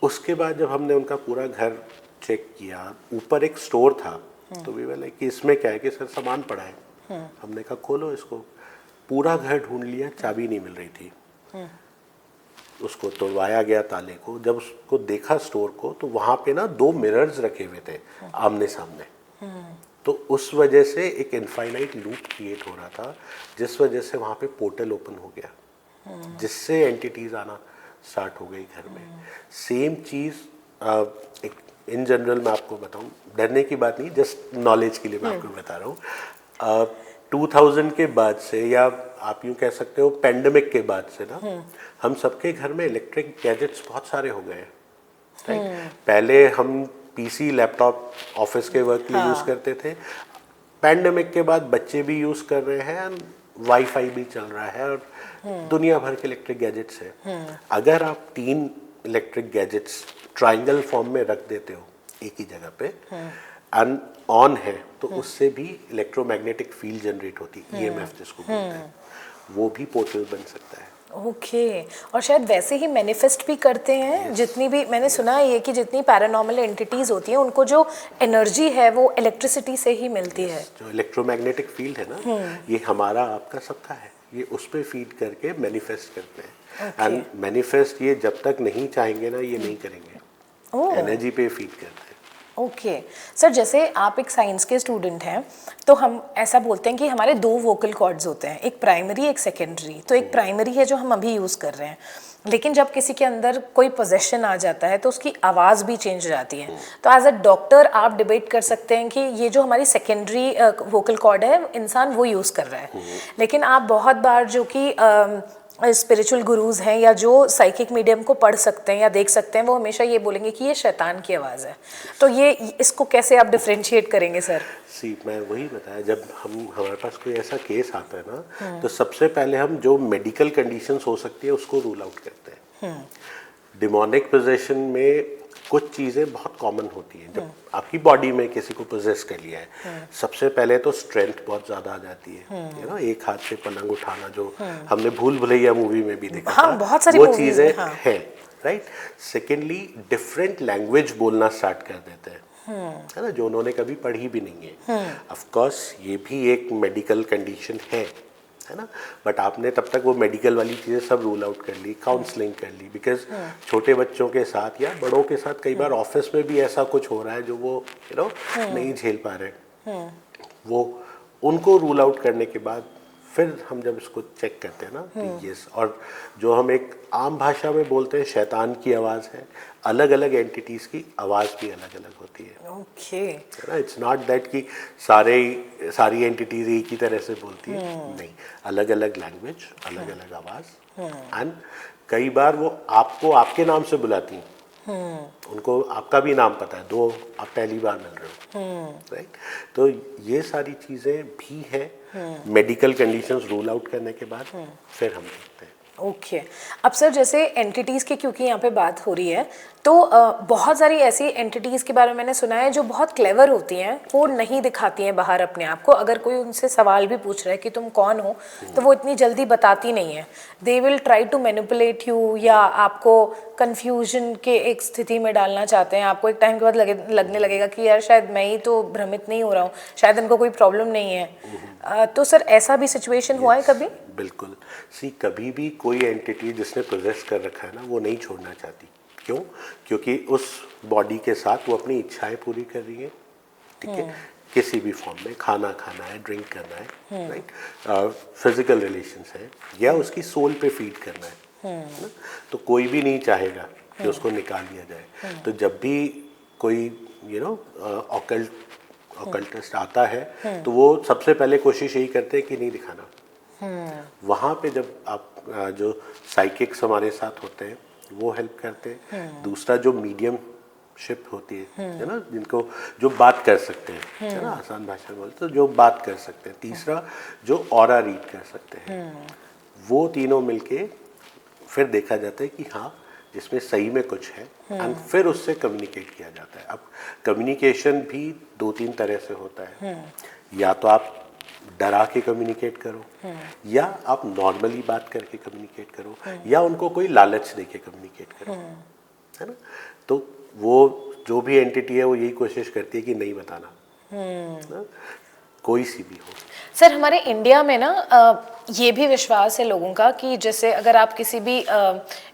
उसके बाद जब हमने उनका पूरा घर चेक किया, ऊपर एक स्टोर था, तो वी वर लाइक कि इसमें क्या है कि सर सामान पड़ा है। हमने कहा खोलो इसको। पूरा घर ढूंढ लिया, चाबी नहीं मिल रही थी। उसको तोड़वाया गया ताले को। जब उसको देखा स्टोर को, तो वहाँ पे ना 2 मिरर्स रखे हुए थे आमने सामने। तो उस वजह से एक इनफाइनाइट लूप क्रिएट हो रहा था, जिस वजह से वहाँ पे पोर्टल ओपन हो गया, जिससे एंटिटीज आना स्टार्ट हो गई घर में। सेम चीज़ एक इन जनरल मैं आपको बताऊं, डरने की बात नहीं, जस्ट नॉलेज के लिए मैं आपको बता रहा हूँ। 2000 के बाद से, या आप यूँ कह सकते हो पेंडेमिक के बाद से ना, हम सबके घर में इलेक्ट्रिक गैजेट्स बहुत सारे हो गए हैं, राइट। पहले हम पीसी लैपटॉप ऑफिस के वर्क के लिए यूज़ करते थे। पैंडेमिक के बाद बच्चे भी यूज़ कर रहे हैं, वाईफाई भी चल रहा है, और दुनिया भर के इलेक्ट्रिक गैजेट्स हैं। अगर आप 3 इलेक्ट्रिक गैजेट्स ट्रायंगल फॉर्म में रख देते हो एक ही जगह पे, एंड ऑन है, तो उससे भी इलेक्ट्रोमैग्नेटिक फील्ड जनरेट होती है, ईएमएफ जिसको बोलते हैं। वो भी पोर्टल बन सकता है। ओके और शायद वैसे ही मैनिफेस्ट भी करते हैं। जितनी भी मैंने सुना है ये कि जितनी पैरानॉर्मल एंटिटीज होती हैं, उनको जो एनर्जी है वो इलेक्ट्रिसिटी से ही मिलती है। जो इलेक्ट्रोमैग्नेटिक फील्ड है ना, ये हमारा आपका सबका है, ये उस पर फीड करके मैनिफेस्ट करते हैं। एंड मैनिफेस्ट ये जब तक नहीं चाहेंगे ना, ये नहीं करेंगे, एनर्जी पे फीड करते हैं। ओके सर, जैसे आप एक साइंस के स्टूडेंट हैं, तो हम ऐसा बोलते हैं कि हमारे 2 वोकल कॉर्ड्स होते हैं, एक प्राइमरी एक सेकेंडरी। तो एक प्राइमरी है जो हम अभी यूज़ कर रहे हैं, लेकिन जब किसी के अंदर कोई पोजेशन आ जाता है तो उसकी आवाज़ भी चेंज हो जाती है। तो एज अ डॉक्टर आप डिबेट कर सकते हैं कि ये जो हमारी सेकेंडरी वोकल कॉर्ड है, इंसान वो यूज़ कर रहा है। लेकिन आप बहुत बार जो कि स्पिरिचुअल गुरुज हैं या जो साइकिक मीडियम को पढ़ सकते हैं या देख सकते हैं, वो हमेशा ये बोलेंगे कि ये शैतान की आवाज़ है। तो ये इसको कैसे आप डिफरेंशिएट करेंगे सर? मैं वही बताया, जब हमारे पास कोई ऐसा केस आता है ना, तो सबसे पहले हम जो मेडिकल कंडीशंस हो सकती है उसको रूल आउट करते हैं। डिमोनिक पोजेशन में कुछ चीज़ें बहुत कॉमन होती हैं। जब आपकी बॉडी में किसी को पोजेस कर लिया है, सबसे पहले तो स्ट्रेंथ बहुत ज़्यादा आ जाती है। यू नो, एक हाथ से पलंग उठाना, जो हमने भूल भुलैया मूवी में भी देखा था, बहुत सारी वो चीज़ें हैं, राइट। सेकेंडली, डिफरेंट लैंग्वेज बोलना स्टार्ट कर देते हैं, है ना, जो उन्होंने कभी पढ़ी भी नहीं है। ऑफ कोर्स ये भी एक मेडिकल कंडीशन है ना, बट आपने तब तक वो मेडिकल वाली चीज़ें सब रूल आउट कर ली, काउंसलिंग कर ली। बिकॉज छोटे बच्चों के साथ या बड़ों के साथ कई बार ऑफिस में भी ऐसा कुछ हो रहा है जो वो नहीं झेल पा रहे, वो उनको रूल आउट करने के बाद फिर हम जब इसको चेक करते हैं ना, तो यस, और जो हम एक आम भाषा में बोलते हैं शैतान की आवाज़ है, अलग अलग एंटिटीज़ की आवाज़ भी अलग अलग होती है। ओके, इट्स नॉट दैट कि सारी एंटिटीज एक ही तरह से बोलती है, नहीं, अलग अलग लैंग्वेज, अलग अलग आवाज़। एंड कई बार वो आपको आपके नाम से बुलाती हैं, उनको आपका भी नाम पता है, दो आप पहली बार मिल रहे हो, राइट। तो ये सारी चीज़ें भी हैं। मेडिकल कंडीशंस रूल आउट करने के बाद फिर हम देखते हैं। ओके अब सर, जैसे एंटिटीज़ की क्योंकि यहाँ पे बात हो रही है, तो बहुत सारी ऐसी एंटिटीज़ के बारे में मैंने सुना है जो बहुत क्लेवर होती हैं, वो नहीं दिखाती हैं बाहर अपने आप को। अगर कोई उनसे सवाल भी पूछ रहा है कि तुम कौन हो, तो वो इतनी जल्दी बताती नहीं है। They will try to manipulate you, या आपको कन्फ्यूजन के एक स्थिति में डालना चाहते हैं। आपको एक टाइम के बाद लगने लगेगा कि यार शायद मैं ही तो भ्रमित नहीं हो रहा हूँ, शायद इनको कोई प्रॉब्लम नहीं है। तो सर ऐसा भी सिचुएशन हुआ है कभी? बिल्कुल। कभी भी कोई एंटिटी जिसने पोजेस कर रखा है ना, वो नहीं छोड़ना चाहती। क्यों? क्योंकि उस बॉडी के साथ वो अपनी इच्छाएं पूरी कर रही है, ठीक है, किसी भी फॉर्म में, खाना खाना है, ड्रिंक करना है, राइट, फिजिकल रिलेशंस है, या उसकी सोल पे फीड करना है ना? तो कोई भी नहीं चाहेगा कि उसको निकाल दिया जाए। तो जब भी कोई ऑकल्ट ऑकल्टिस्ट आता है तो वो सबसे पहले कोशिश यही करते हैं कि नहीं दिखाना। वहाँ पे जब आप जो साइकिक्स हमारे साथ होते हैं वो हेल्प करते हैं। दूसरा जो मीडियम शिप होती है ना, जिनको जो बात कर सकते हैं, है ना, आसान भाषा में बोलते तो जो बात कर सकते हैं। तीसरा जो ऑरा रीड कर सकते हैं। वो तीनों मिलके फिर देखा जाता है कि हाँ इसमें सही में कुछ है, एंड फिर उससे कम्युनिकेट किया जाता है। अब कम्युनिकेशन भी 2-3 तरह से होता है। या तो आप डरा के कम्युनिकेट करो, या आप नॉर्मली बात करके कम्युनिकेट करो, या उनको कोई लालच दे के कम्युनिकेट करो, है ना। तो वो जो भी एंटिटी है वो यही कोशिश करती है कि नहीं बताना, ना? कोई सी भी हो। सर हमारे इंडिया में ना ये भी विश्वास है लोगों का कि जैसे अगर आप किसी भी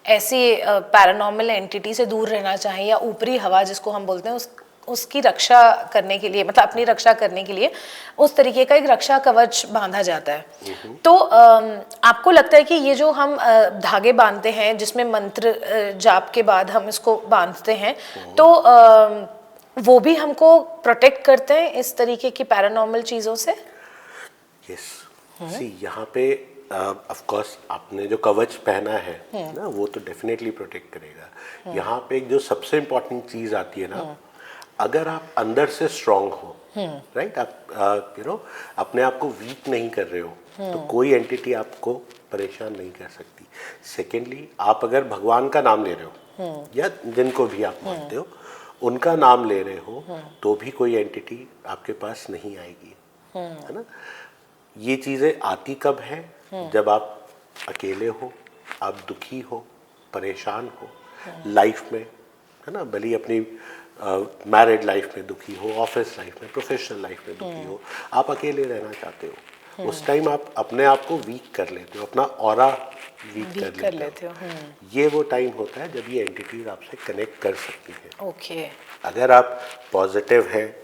ऐसी पैरानॉर्मल एंटिटी से दूर रहना चाहें या ऊपरी हवा जिसको हम बोलते हैं उसकी रक्षा करने के लिए, मतलब अपनी रक्षा करने के लिए उस तरीके का एक रक्षा कवच बांधा जाता है। तो आपको लगता है कि ये जो हम धागे बांधते हैं जिसमें मंत्र जाप के बाद हम इसको बांधते हैं, तो वो भी हमको प्रोटेक्ट करते हैं इस तरीके की पैरानॉर्मल चीज़ों से? यस, सी यहाँ पे ऑफ कोर्स आपने जो कवच पहना है ना वो तो डेफिनेटली प्रोटेक्ट करेगा। यहाँ पे एक जो सबसे इम्पोर्टेंट चीज़ आती है ना, अगर आप अंदर से स्ट्रांग हो, राइट, आप यू नो अपने आप को वीक नहीं कर रहे हो, तो कोई एंटिटी आपको परेशान नहीं कर सकती। सेकेंडली, आप अगर भगवान का नाम ले रहे हो या जिनको भी आप मानते हो उनका नाम ले रहे हो, तो भी कोई एंटिटी आपके पास नहीं आएगी, है ना। ये चीज़ें आती कब है? जब आप अकेले हो, आप दुखी हो, परेशान हो लाइफ में, है ना, भले अपनी मैरिड लाइफ में दुखी हो, ऑफिस लाइफ में, प्रोफेशनल लाइफ में दुखी हो, आप अकेले रहना चाहते हो, उस टाइम आप अपने आप को वीक कर लेते हो, अपना ऑरा वीक कर लेते हो। ये वो टाइम होता है जब ये एंटिटीज आपसे कनेक्ट कर सकती है। ओके। अगर आप पॉजिटिव हैं,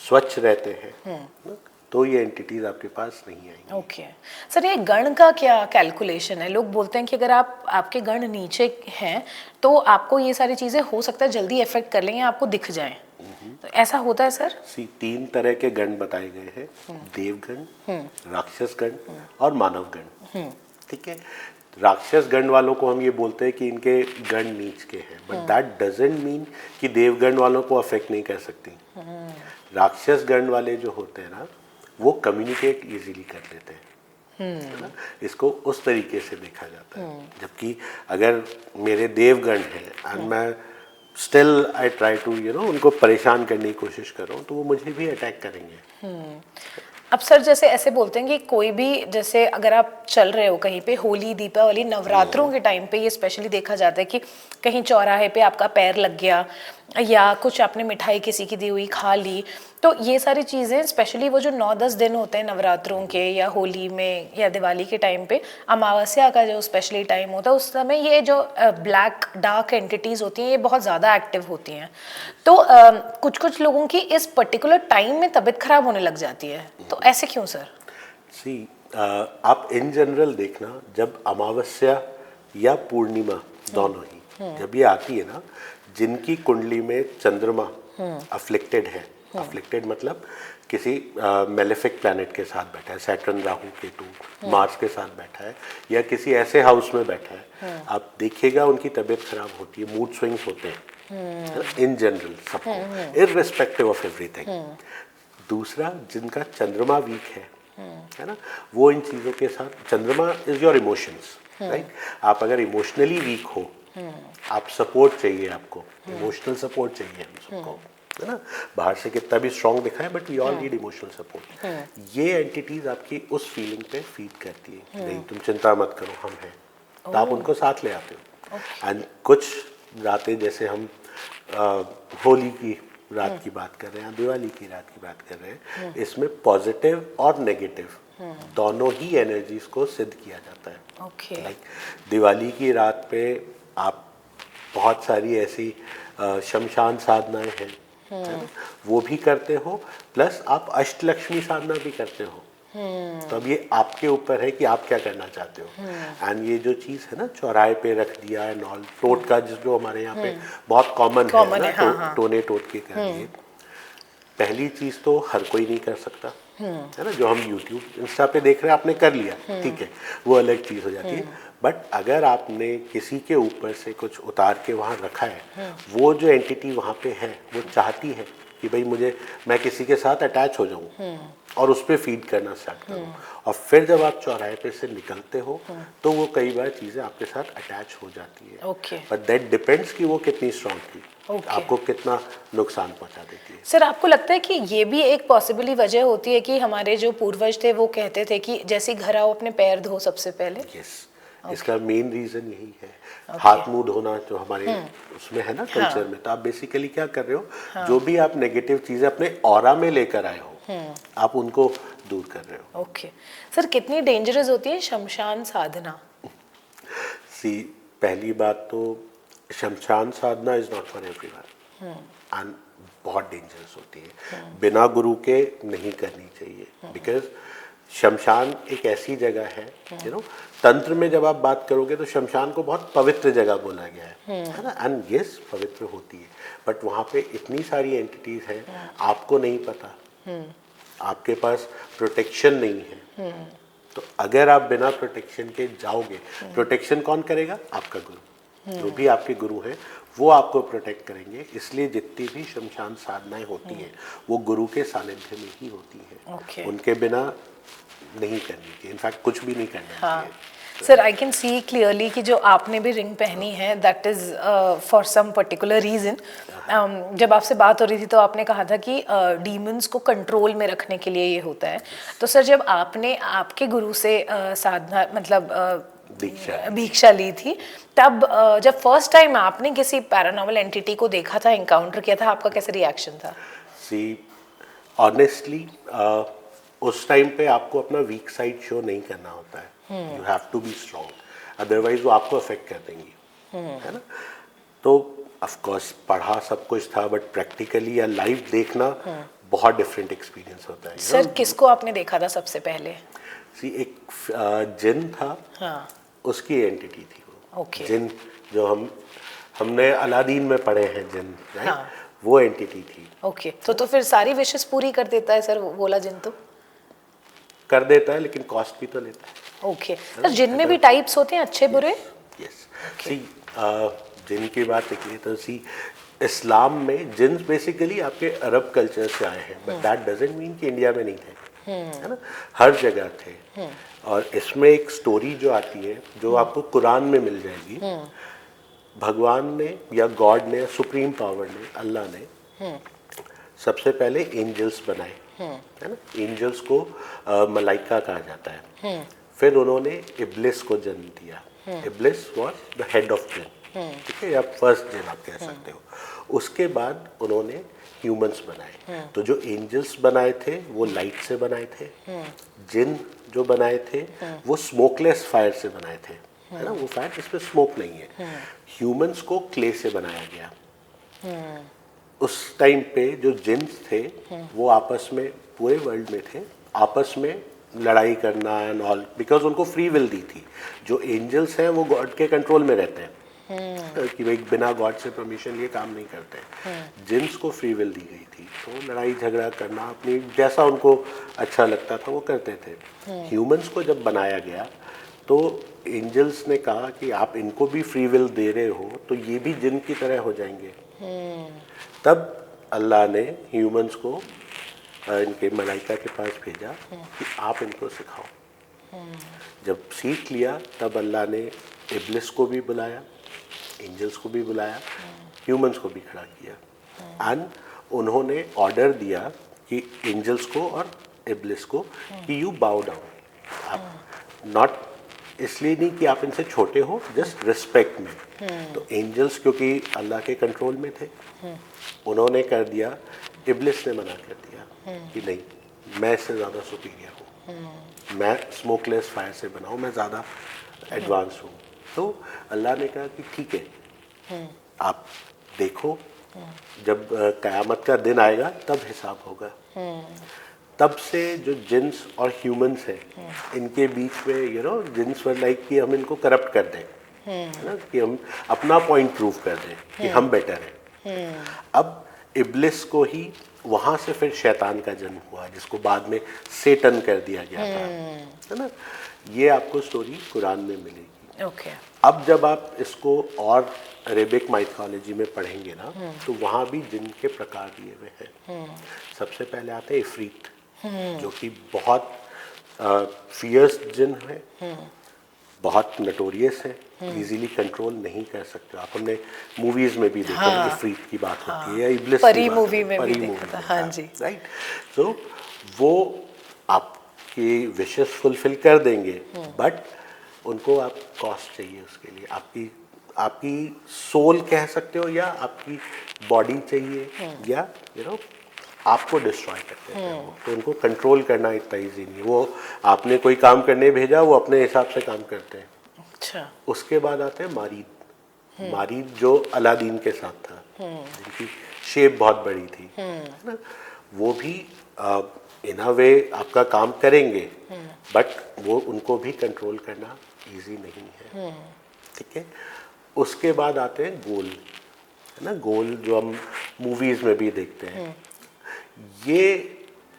स्वच्छ रहते हैं, तो ये एंटिटीज आपके पास नहीं आएंगी। ओके सर, ये गण का क्या कैलकुलेशन है? लोग बोलते हैं कि अगर आपके गण नीचे हैं तो आपको ये सारी चीज़ें हो सकता है जल्दी इफेक्ट कर लें या आपको दिख जाएं, तो ऐसा होता है सर? 3 तरह के गण बताए गए हैं, देवगण, राक्षस गण और मानव गण। ठीक है, राक्षस गण वालों को हम ये बोलते हैं कि इनके गण नीच के हैं, बट दैट डजंट मीन कि देवगण वालों को अफेक्ट नहीं कर सकती। राक्षस गण वाले जो होते हैं ना, वो कम्युनिकेट इजीली कर लेते हैं, है ना, इसको उस तरीके से देखा जाता है। जबकि अगर मेरे देवगण हैं एंड मैं स्टिल आई ट्राई टू उनको परेशान करने की कोशिश करूँ, तो वो मुझे भी अटैक करेंगे। अब सर जैसे ऐसे बोलते हैं कि कोई भी, जैसे अगर आप चल रहे हो कहीं पे, होली, दीपावली, नवरात्रों के टाइम पे ये स्पेशली देखा जाता है कि कहीं चौराहे पे आपका पैर लग गया या कुछ आपने मिठाई किसी की दी हुई खा ली, तो ये सारी चीज़ें स्पेशली वो जो 9-10 दिन होते हैं नवरात्रों के या होली में या दिवाली के टाइम पे, अमावस्या का जो स्पेशली टाइम होता है उस समय ये जो ब्लैक डार्क एंटिटीज़ होती हैं ये बहुत ज़्यादा एक्टिव होती हैं। तो कुछ कुछ लोगों की इस पर्टिकुलर टाइम में तबीयत खराब होने लग जाती है, तो ऐसे क्यों सर? सी आप इन जनरल देखना, जब अमावस्या या पूर्णिमा दोनों ही जब ये आती है ना, जिनकी कुंडली में चंद्रमा अफ्लिक्टेड है, अफ्लिक्टेड मतलब किसी मेलेफिक प्लैनेट के साथ बैठा है, सैटर्न, राहु, केतु, मार्स के साथ बैठा है, या किसी ऐसे हाउस में बैठा है, आप देखिएगा उनकी तबीयत खराब होती है, मूड स्विंग्स होते हैं इन जनरल सबको, इररिस्पेक्टिव ऑफ एवरीथिंग। दूसरा, जिनका चंद्रमा वीक है ना, वो इन चीज़ों के साथ, चंद्रमा इज योर इमोशंस, राइट। आप अगर इमोशनली वीक हो, आप सपोर्ट चाहिए, आपको इमोशनल सपोर्ट चाहिए हम सबको, है ना, बाहर से कितना भी स्ट्रांग दिखा है, but we all need emotional support. ये एंटिटीज आपकी उस फीलिंग पे फीड करती है, नहीं तुम चिंता मत करो, हम हैं, तो आप उनको साथ ले आते हो। एंड कुछ रातें, जैसे हम होली की रात की बात कर रहे हैं, दिवाली की रात की बात कर रहे हैं, इसमें पॉजिटिव और नेगेटिव दोनों ही एनर्जीज को सिद्ध किया जाता है। ओके। लाइक दिवाली की रात पे आप बहुत सारी ऐसी शमशान साधनाएं हैं, है ना, वो भी करते हो, प्लस आप अष्टलक्ष्मी साधना भी करते हो। तो अब ये आपके ऊपर है कि आप क्या करना चाहते हो। एंड ये जो चीज़ है ना, चौराहे पे रख दिया है, नॉल टोट का जो हमारे यहाँ पे बहुत कॉमन है ना, हाँ, हाँ। टोने टोट के कर दिए, पहली चीज तो हर कोई नहीं कर सकता, है ना। जो हम YouTube इंस्टा पे देख रहे हैं, आपने कर लिया, ठीक है, वो अलग चीज हो जाती है। बट अगर आपने किसी के ऊपर से कुछ उतार के वहाँ रखा है, वो जो एंटिटी वहाँ पे है वो चाहती है कि भाई मैं किसी के साथ अटैच हो जाऊँ और उस पर फीड करना स्टार्ट करूँ। और फिर जब आप चौराहे पे से निकलते हो तो वो कई बार चीज़ें आपके साथ अटैच हो जाती है। Okay. बट दैट डिपेंड्स कि वो कितनी स्ट्रांग थी, Okay. आपको कितना नुकसान पहुंचा देती है। सर, आपको लगता है कि ये भी एक पॉसिबली वजह होती है कि हमारे जो पूर्वज थे वो कहते थे कि जैसे ही घर आओ अपने पैर धो सबसे पहले? यस, इसका मेन रीजन यही है। हाथ मुंह धोना जो हमारे उसमें है ना कल्चर में, तो आप बेसिकली क्या कर रहे हो, जो भी आप नेगेटिव चीजें अपने ऑरा में लेकर आए हो, आप उनको दूर कर रहे हो। ओके सर, कितनी डेंजरस होती है शमशान साधना? सी, पहली बात तो शमशान साधना is not for everyone and बहुत डेंजरस होती है, बिना गुरु के नहीं करनी चाहिए। बिकॉज शमशान एक ऐसी जगह है, यू नो, तंत्र में जब आप बात करोगे तो शमशान को बहुत पवित्र जगह बोला गया है ना। एंड यस, पवित्र होती है, बट वहाँ पे इतनी सारी एंटिटीज हैं, आपको नहीं पता, आपके पास प्रोटेक्शन नहीं है। तो अगर आप बिना प्रोटेक्शन के जाओगे, प्रोटेक्शन कौन करेगा? आपका गुरु। जो भी आपके गुरु हैं वो आपको प्रोटेक्ट करेंगे। इसलिए जितनी भी शमशान साधनाएं होती हैं वो गुरु के सानिध्य में ही होती हैं। Okay. उनके बिना नहीं करनी चाहिए, इनफैक्ट कुछ भी नहीं करना चाहिए। Sir, I can see clearly कि जो आपने भी रिंग पहनी है that is for some particular reason. जब आपसे बात हो रही थी तो आपने कहा था कि डीमंस को कंट्रोल में रखने के लिए ये होता है। तो सर, जब आपने आपके गुरु से साधना मतलब भिक्षा ली थी, तब जब फर्स्ट टाइम आपने किसी पैरानॉर्मल एंटिटी को देखा था, एनकाउंटर किया था, आपका कैसा रिएक्शन था? सी, ऑनेस्टली उस टाइम पे आपको अपना वीक साइड शो नहीं करना होता है। You have to be strong, otherwise वो आपको अफेक्ट कर देंगी, है ना। तो ऑफ कोर्स पढ़ा सब कुछ था, बट प्रैक्टिकली या लाइव देखना बहुत डिफरेंट एक्सपीरियंस होता है। सर, किसको आपने देखा था सबसे पहले? सी, एक जिन था, हाँ, उसकी एंटिटी थी वो। Okay. जिन जो हमने अलादीन में पढ़े हैं जिन, राइट? हाँ. वो एंटिटी थी। ओके तो फिर सारी विशेस पूरी कर देता है सर वो बोला जिन? तो कर देता है, लेकिन कॉस्ट भी तो लेता है। ओके सर, जिन में भी टाइप्स होते हैं, अच्छे बुरे? यस। सी, जिन की बात निकली तो सी, इस्लाम में जिन बेसिकली आपके अरब कल्चर से आए हैं, बट दैट डजंट मीन कि इंडिया में नहीं थे, है ना, हर जगह थे। और इसमें एक स्टोरी जो आती है जो आपको कुरान में मिल जाएगी। भगवान ने या गॉड ने, सुप्रीम पावर ने, अल्लाह ने सबसे पहले एंजल्स बनाए, है ना। एंजल्स को मलाइका कहा जाता है। फिर उन्होंने इब्लिस को जन्म दिया। इब्लिस वाज द हेड ऑफ जिन, ठीक है, या फर्स्ट जिन आप कह सकते हो। उसके बाद उन्होंने ह्यूमंस बनाए। तो जो एंजल्स बनाए थे वो लाइट से बनाए थे, जिन जो बनाए थे वो स्मोकलेस फायर से बनाए थे, है ना, वो फायर जिसमें स्मोक नहीं है। ह्यूमंस को क्ले से बनाया गया। उस टाइम पे जो जिन्स थे वो आपस में, पूरे वर्ल्ड में थे, आपस में लड़ाई करना एंड ऑल, बिकॉज उनको फ्री विल दी थी। जो एंजल्स हैं वो गॉड के कंट्रोल में रहते हैं, कि भाई बिना गॉड से परमिशन लिए काम नहीं करते। जिन्स को फ्री विल दी गई थी, तो लड़ाई झगड़ा करना अपनी जैसा उनको अच्छा लगता था वो करते थे। ह्यूमंस को जब बनाया गया तो एंजल्स ने कहा कि आप इनको भी फ्री विल दे रहे हो तो ये भी जिन की तरह हो जाएंगे। तब अल्लाह ने ह्यूमंस को इनके मलाइका के पास भेजा कि आप इनको सिखाओ। जब सीख लिया तब अल्लाह ने इब्लिस को भी बुलाया, एंजल्स को भी बुलाया, ह्यूमंस को भी खड़ा किया एंड उन्होंने ऑर्डर दिया कि एंजल्स को और इब्लिस को कि यू बाउ डाउन। आप नॉट इसलिए नहीं कि आप इनसे छोटे हो, जस्ट रिस्पेक्ट में। तो एंजल्स क्योंकि अल्लाह के कंट्रोल में थे, उन्होंने कर दिया। इब्लिस ने मना कर दिया कि नहीं, मैं इससे ज़्यादा सुपीरियर हूँ, मैं स्मोकलेस फायर से बना हूँ, मैं ज़्यादा एडवांस हूँ। तो अल्लाह ने कहा कि ठीक है, आप देखो, जब क़यामत का दिन आएगा तब हिसाब होगा। तब से जो जिन्स और ह्यूमंस हैं, इनके बीच में you know jeans were like कि हम इनको करप्ट कर दें, है ना, कि हम अपना पॉइंट प्रूव कर दें कि हम बेटर हैं। अब इब्लिस को ही वहां से फिर शैतान का जन्म हुआ, जिसको बाद में सेटन कर दिया गया था, है ना। ये आपको स्टोरी कुरान में मिलेगी। ओके। अब जब आप इसको और अरेबिक माइथोलॉजी में पढ़ेंगे ना, तो वहाँ भी जिन के प्रकार दिए हुए हैं। सबसे पहले आते हैं इफरीत, जो कि बहुत फियर्स जिन है, बहुत नटोरियस है, इजीली कंट्रोल नहीं कर सकते आप। हमने मूवीज में भी देखा है, इफरीत की बात होती है या इब्लिस परी की बात मूवी होती है, में भी परी देखा मूवी था, में, हाँ जी। राइट। तो वो आपकी विशेस फुलफिल कर देंगे, बट उनको आप कॉस्ट चाहिए उसके लिए, आपकी आपकी सोल कह सकते हो, या आपकी बॉडी चाहिए, या आपको डिस्ट्रॉय करते हैं वो। तो उनको कंट्रोल करना इतना ईजी नहीं। वो आपने कोई काम करने भेजा, वो अपने हिसाब से काम करते हैं। अच्छा। उसके बाद आते हैं मारीद। मारीद जो अलादीन के साथ था, जिनकी शेप बहुत बड़ी थी, है ना। वो भी इन अ वे आपका काम करेंगे, बट वो उनको भी कंट्रोल करना इजी नहीं है, ठीक है। उसके बाद आते हैं गोल, है ना। गोल जो हम मूवीज में भी देखते हैं, ये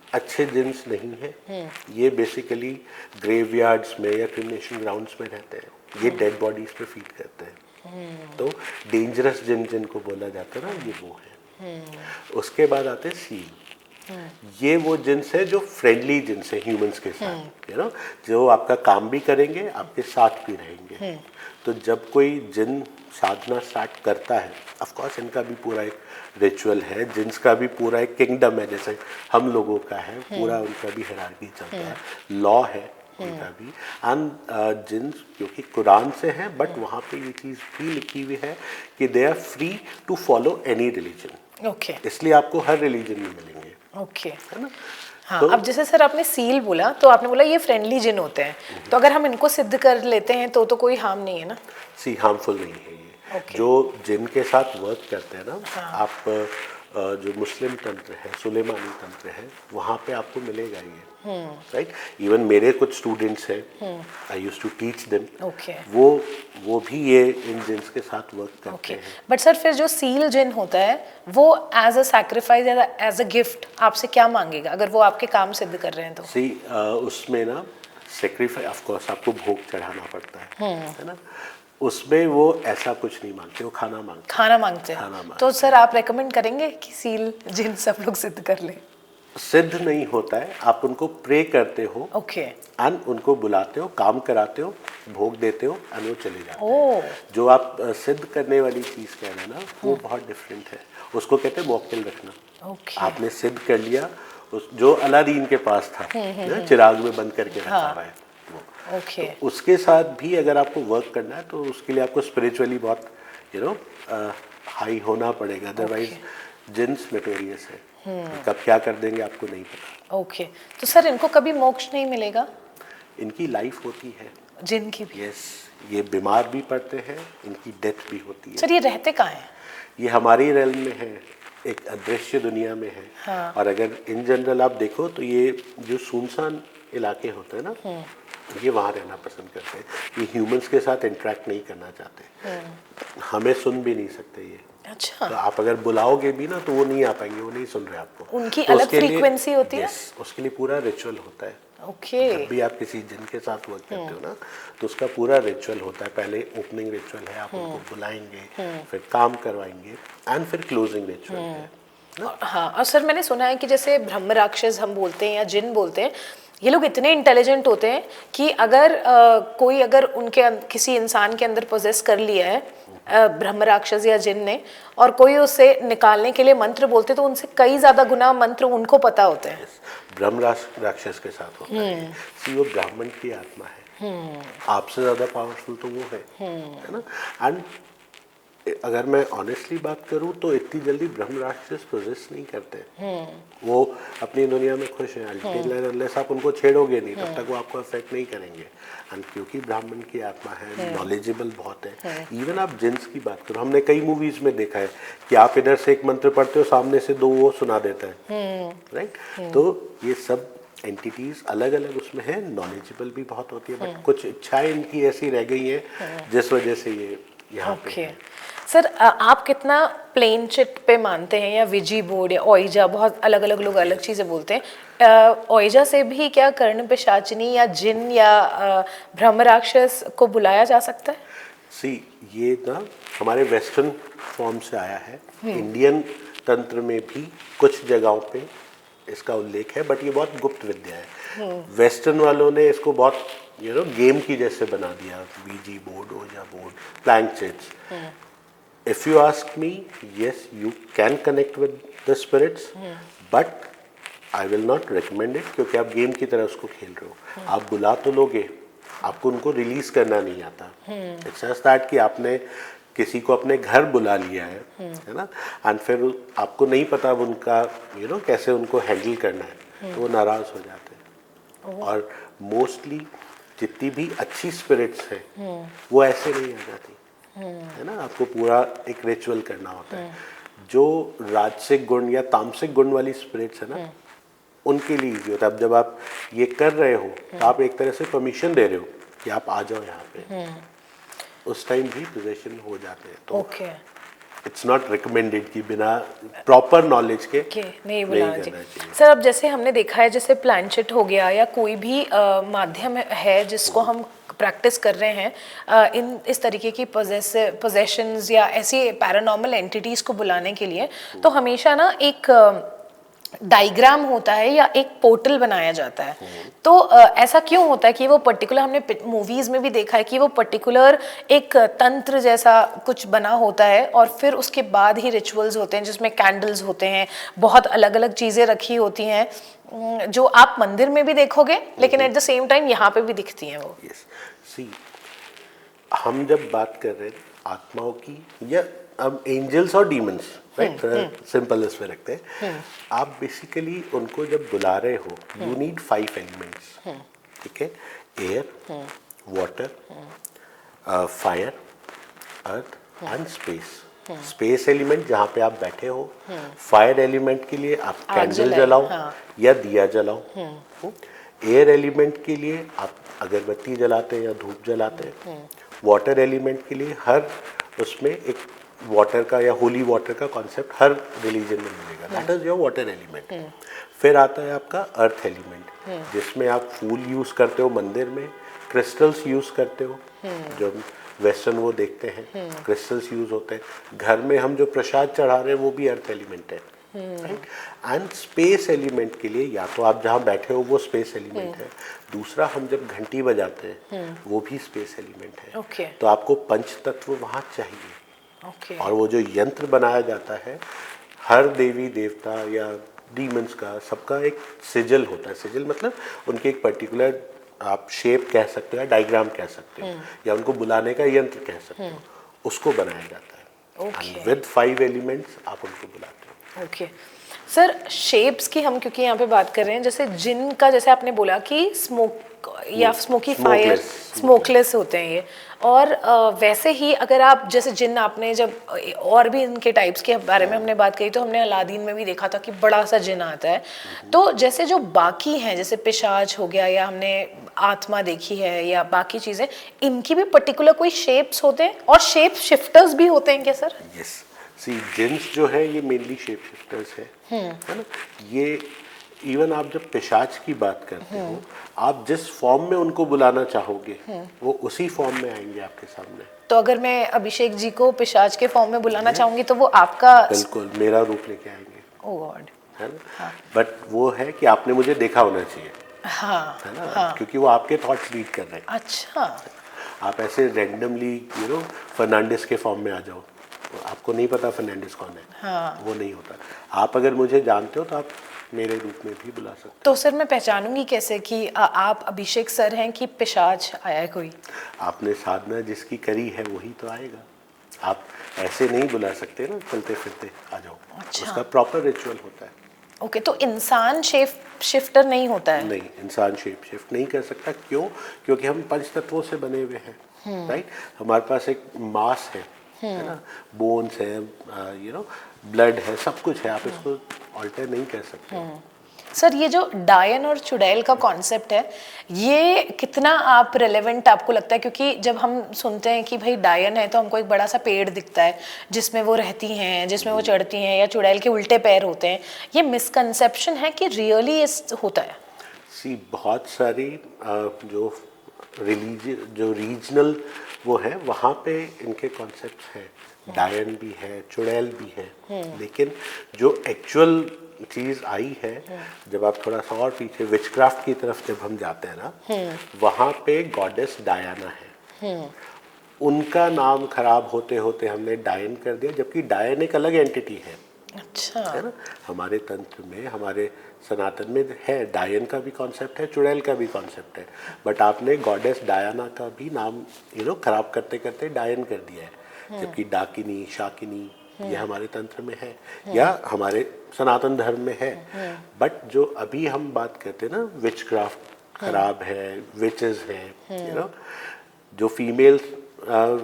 अच्छे जिन्स नहीं है। ये बेसिकली ग्रेवयार्ड्स में या क्रिमिनेशन ग्राउंड्स में रहते हैं। ये डेड बॉडीज पे फीड करते हैं। तो डेंजरस जिन जिनको बोला जाता है ना, ये वो है। उसके बाद आते हैं सील। ये वो जिन्स है जो फ्रेंडली जिन्स है ह्यूमंस के साथ, जो आपका काम भी करेंगे, आपके साथ भी रहेंगे। तो जब कोई जिन साधना स्टार्ट करता है, ऑफ कोर्स इनका भी पूरा एक रिचुअल है, जिन्स का भी पूरा एक किंगडम है, जैसे हम लोगों का है, पूरा उनका भी हायरार्की चलता है, लॉ है उनका भी। एंड जिन्स क्योंकि कुरान से है, बट वहाँ पे ये चीज़ भी लिखी हुई है कि they are free to follow any religion. Okay. इसलिए आपको हर रिलीजन में मिलेंगे, ओके। है ना। हाँ, तो अब जैसे सर आपने सील बोला, तो आपने बोला ये फ्रेंडली जिन होते हैं, तो अगर हम इनको सिद्ध कर लेते हैं तो कोई हार्म नहीं है ना? हार्मफुल नहीं है ये। Okay. जो जिनके साथ वर्क करते हैं ना, आप जो मुस्लिम तंत्र है, सुलेमानी तंत्र है, वहाँ पे आपको मिलेगा ये, राइट। इवन मेरे कुछ स्टूडेंट्स हैं, I used to teach them, वो भी ये इन जिन्स के साथ वर्क करते हैं। बट सर फिर जो सील जिन होता है, वो एज अ सैक्रिफाइस या एज अ गिफ्ट आपसे क्या मांगेगा अगर वो आपके काम सिद्ध कर रहे हैं तो? उसमें ना सेक्रीफाइस, ऑफ कोर्स आपको भोग चढ़ाना पड़ता है ना। उसमें वो ऐसा कुछ नहीं मांगते, वो खाना मांगते हैं। तो सर आप रेकमेंड करेंगे कि सील जिन सब लोग सिद्ध कर ले? सिद्ध नहीं होता है, आप उनको प्रे करते हो, ओके। एंड उनको बुलाते हो, काम कराते हो, भोग देते हो, एंड वो चले जाते हैं। जो आप सिद्ध करने वाली चीज़ कह रहे हैं ना, वो बहुत डिफरेंट है। उसको कहते हैं मौकिल रखना। आपने सिद्ध कर लिया, जो अलादीन के पास था, चिराग में बंद करके रखा हुआ है वो। तो उसके साथ भी अगर आपको वर्क करना है, तो उसके लिए आपको स्पिरिचुअली बहुत हाई होना पड़ेगा, अदरवाइज जिन्स नोटोरियस है, कब क्या कर देंगे आपको नहीं पता। ओके। तो सर इनको कभी मोक्ष नहीं मिलेगा? इनकी लाइफ होती है, जिन की भी? यस। ये बीमार भी पड़ते हैं, इनकी डेथ भी होती है। सर ये रहते कहाँ हैं? ये हमारी रेल्म में है, एक अदृश्य दुनिया में है। हाँ। और अगर इन जनरल आप देखो तो ये जो सुनसान इलाके होते हैं ना, ये वहाँ रहना पसंद करते हैं। ये ह्यूमंस के साथ इंटरेक्ट नहीं करना चाहते, हमें सुन भी नहीं सकते ये। अच्छा। तो आप अगर बुलाओगे भी ना, तो वो नहीं आ पाएंगे, वो नहीं सुन रहे आपको। उनकी तो अलग फ्रीक्वेंसी होती है? यस, उसके लिए पूरा रिचुअल होता है। ओके। जब भी आप किसी जिन के साथ वर्क करते हो ना, तो उसका पूरा रिचुअल होता है। पहले ओपनिंग रिचुअल है, आप उनको बुलाएंगे, फिर काम करवाएंगे, एंड फिर क्लोजिंग रिचुअल है। हाँ, और सर मैंने सुना है कि जैसे ब्रह्म राक्षस हम बोलते हैं या जिन बोलते हैं, ये लोग इतने इंटेलिजेंट होते हैं कि अगर कोई अगर उनके किसी इंसान के अंदर पोजेस कर लिया है ब्रह्म राक्षस या जिन ने, और कोई उसे निकालने के लिए मंत्र बोलते, तो उनसे कई ज्यादा गुना मंत्र उनको पता होते हैं। ब्रह्म राक्षस के साथ होता है, वो ब्राह्मण की आत्मा है, आपसे ज्यादा पावरफुल तो वो है ना। एंड अगर मैं ऑनेस्टली बात करूं तो इतनी जल्दी ब्रह्म राक्षस प्रोजेस नहीं करते। वो अपनी दुनिया में खुश हैं, अल्टीमेटली आप उनको छेड़ोगे नहीं, तब तक वो आपको अफेक्ट नहीं करेंगे। एंड क्योंकि ब्राह्मण की आत्मा है, नॉलेजेबल बहुत है। इवन आप जिन्स की बात करो, हमने कई मूवीज में देखा है कि आप इधर से एक मंत्र पढ़ते हो, सामने से दो वो सुना देता है, राइट। तो ये सब एंटिटीज अलग अलग उसमें है, नॉलेजेबल भी बहुत होती है, बट कुछ इच्छाएं इनकी ऐसी रह गई हैं जिस वजह से ये यहाँ पे है। सर आप कितना प्लेन चिट पे मानते हैं या विजी बोर्ड या ओइजा, बहुत अलग अलग लोग अलग चीज़ें बोलते हैं, ओइजा से भी क्या कर्ण पिशाचिनी या जिन या ब्रह्म राक्षस को बुलाया जा सकता है? सी, ये ना हमारे वेस्टर्न फॉर्म से आया है। इंडियन तंत्र में भी कुछ जगहों पे इसका उल्लेख है, बट ये बहुत गुप्त विद्या है। वेस्टर्न वालों ने इसको बहुत गेम की जैसे बना दिया, Ouija board, Ouija board, plank chits. If you ask me, yes, you can connect with the spirits, but I will not recommend it, क्योंकि आप गेम की तरह उसको खेल रहे हो। आप बुला तो लोगे, आपको उनको रिलीज करना नहीं आता। इट्स जस्ट दैट कि आपने किसी को अपने घर बुला लिया है ना, एंड फिर आपको नहीं पता अब उनका कैसे उनको हैंडल करना है, तो वो नाराज हो जाते हैं। और मोस्टली जितनी भी अच्छी स्पिरिट्स हैं वो ऐसे नहीं आ जाती है ना, आपको पूरा एक रिचुअल करना होता है। जो राजसिक गुण या तामसिक गुण वाली स्पिरिट्स है ना, उनके लिए इजी होता है। अब जब आप ये कर रहे हो तो आप एक तरह से परमिशन दे रहे हो कि आप आ जाओ यहाँ पे, उस टाइम भी पोजेशन हो जाते हैं। तो इट्स नॉट रिकमेंडेड कि बिना प्रॉपर नॉलेज के नहीं बुलाना चाहिए। सर अब जैसे हमने देखा है, जैसे प्लैंचेट हो गया या कोई भी माध्यम है जिसको हम प्रैक्टिस कर रहे हैं इस तरीके की पोजेशंस या ऐसी पैरानॉर्मल एंटिटीज को बुलाने के लिए, तो हमेशा ना एक डायग्राम होता है या एक पोर्टल बनाया जाता है। तो ऐसा क्यों होता है कि वो पर्टिकुलर, हमने मूवीज में भी देखा है कि वो पर्टिकुलर एक तंत्र जैसा कुछ बना होता है और फिर उसके बाद ही रिचुअल्स होते हैं जिसमें कैंडल्स होते हैं, बहुत अलग अलग चीज़ें रखी होती हैं जो आप मंदिर में भी देखोगे लेकिन एट द सेम टाइम यहाँ पे भी दिखती हैं वो। यस, सी, हम जब बात कर रहे हैं आत्माओं की या अब एंजल्स और डीमंस, राइट, सिंपल इसमें रखते हैं। आप बेसिकली उनको जब बुला रहे हो, यू नीड 5 एलिमेंट्स, ठीक है, air, water, fire, earth and space. Space element जहाँ पे आप बैठे हो, फायर एलिमेंट के लिए आप कैंडल जलाओ या दिया जलाओ, एयर एलिमेंट के लिए आप अगरबत्ती जलाते हैं या धूप जलाते हैं, वाटर एलिमेंट के लिए हर उसमें एक वाटर का या होली वाटर का कॉन्सेप्ट हर रिलीजन में मिलेगा, that is your water element. फिर आता है आपका अर्थ एलिमेंट, जिसमें आप फूल यूज करते हो मंदिर में, क्रिस्टल्स यूज करते हो, जो वेस्टर्न वो देखते हैं क्रिस्टल्स यूज होते हैं, घर में हम जो प्रसाद चढ़ा रहे हैं वो भी अर्थ एलिमेंट है। एंड स्पेस एलिमेंट के लिए या तो आप जहाँ बैठे हो वो स्पेस एलिमेंट है, दूसरा हम जब घंटी बजाते हैं वो भी स्पेस एलिमेंट है। तो आपको पंच तत्व वहाँ चाहिए। और वो जो यंत्र बनाया जाता है, हर देवी देवता या डीमंस का सबका एक सिजल होता है। सिजल मतलब उनके एक पर्टिकुलर आप शेप कह सकते हो या डायग्राम कह सकते हो या उनको बुलाने का यंत्र कह सकते हो, उसको बनाया जाता है। विद 5 एलिमेंट्स आप उनको बुलाते हो। सर शेप्स की हम क्योंकि यहाँ पे बात कर रहे हैं, जैसे जिन का जैसे आपने बोला कि स्मोक या स्मोकी फायर, स्मोकलेस होते हैं ये, और वैसे ही अगर आप जैसे जिन, आपने जब और भी इनके टाइप्स के बारे में हमने बात करी तो हमने अलादीन में भी देखा था कि बड़ा सा जिन आता है। तो जैसे जो बाकी हैं जैसे पिशाच हो गया या हमने आत्मा देखी है या बाकी चीज़ें, इनकी भी पर्टिकुलर कोई शेप्स होते हैं और शेप शिफ्टर्स भी होते हैं क्या सर? यस, सी, जिन्स जो है ये मेनली शेप शिफ्टर्स है ना। ये इवन आप जब पिशाच की बात करते हो, आप जिस फॉर्म में उनको बुलाना चाहोगे वो उसी फॉर्म में आएंगे आपके सामने। तो अगर मैं अभिषेक जी को पिशाच के फॉर्म में बुलाना चाहूंगी तो वो आपका बिल्कुल मेरा रूप लेके आएंगे। ओह गॉड, है ना। बट वो है कि आपने मुझे देखा होना चाहिए, है ना, क्योंकि वो आपके थॉट्स रीड कर रहे हैं। अच्छा, आप ऐसे रैंडमली फर्नांडिस के फॉर्म में आ जाओ, तो आपको नहीं पता फर्नांडिस कौन है, वो नहीं होता। आप अगर मुझे जानते हो तो आप मेरे रूप में भी बुला सकते हो। तो सर मैं पहचानूंगी कैसे कि आप अभिषेक सर हैं कि पिशाच आया है कोई? आपने साधना जिसकी करी है वही तो आएगा। आप ऐसे नहीं बुला सकते ना चलते फिरते आ जाओ। अच्छा। उसका प्रॉपर रिचुअल होता है। ओके, तो इंसान शेप शिफ्टर नहीं होता है? नहीं, इंसान शेप शिफ्ट नहीं कर सकता। क्यों? क्योंकि हम पंच तत्वों से बने हुए हैं, राइट। हमारे पास एक मास है ना, बोन्स है, ब्लड है, सब कुछ है। आप इसको ऑल्टर नहीं कर सकते। सर ये जो डायन और चुड़ैल का कॉन्सेप्ट है, ये कितना आप रेलेवेंट आपको लगता है? क्योंकि जब हम सुनते हैं कि भाई डायन है तो हमको एक बड़ा सा पेड़ दिखता है जिसमें वो रहती हैं, जिसमें वो चढ़ती हैं, या चुड़ैल के उल्टे पैर होते हैं, ये मिसकंसेप्शन है कि रियली होता है? बहुत सारी जो रीजनल वो है वहाँ पे इनके कॉन्सेप्ट हैं, डायन भी है, चुड़ैल भी है, लेकिन जो एक्चुअल चीज़ आई है जब आप थोड़ा सा और पीछे विचक्राफ्ट की तरफ जब हम जाते हैं ना, वहाँ पे गॉडेस डायना है। उनका नाम खराब होते होते हमने डायन कर दिया, जबकि डायन एक अलग एंटिटी है। अच्छा, है ना, हमारे तंत्र में, हमारे सनातन में है, डायन का भी कॉन्सेप्ट है, चुड़ैल का भी कॉन्सेप्ट है, बट आपने गॉडेस डायना का भी नाम खराब करते करते डायन कर दिया है, जबकि डाकिनी, शाकिनी ये हमारे तंत्र में है या हमारे सनातन धर्म में है। बट जो अभी हम बात करते हैं ना, विचक्राफ्ट खराब है, विचेस हैं, जो फीमेल्स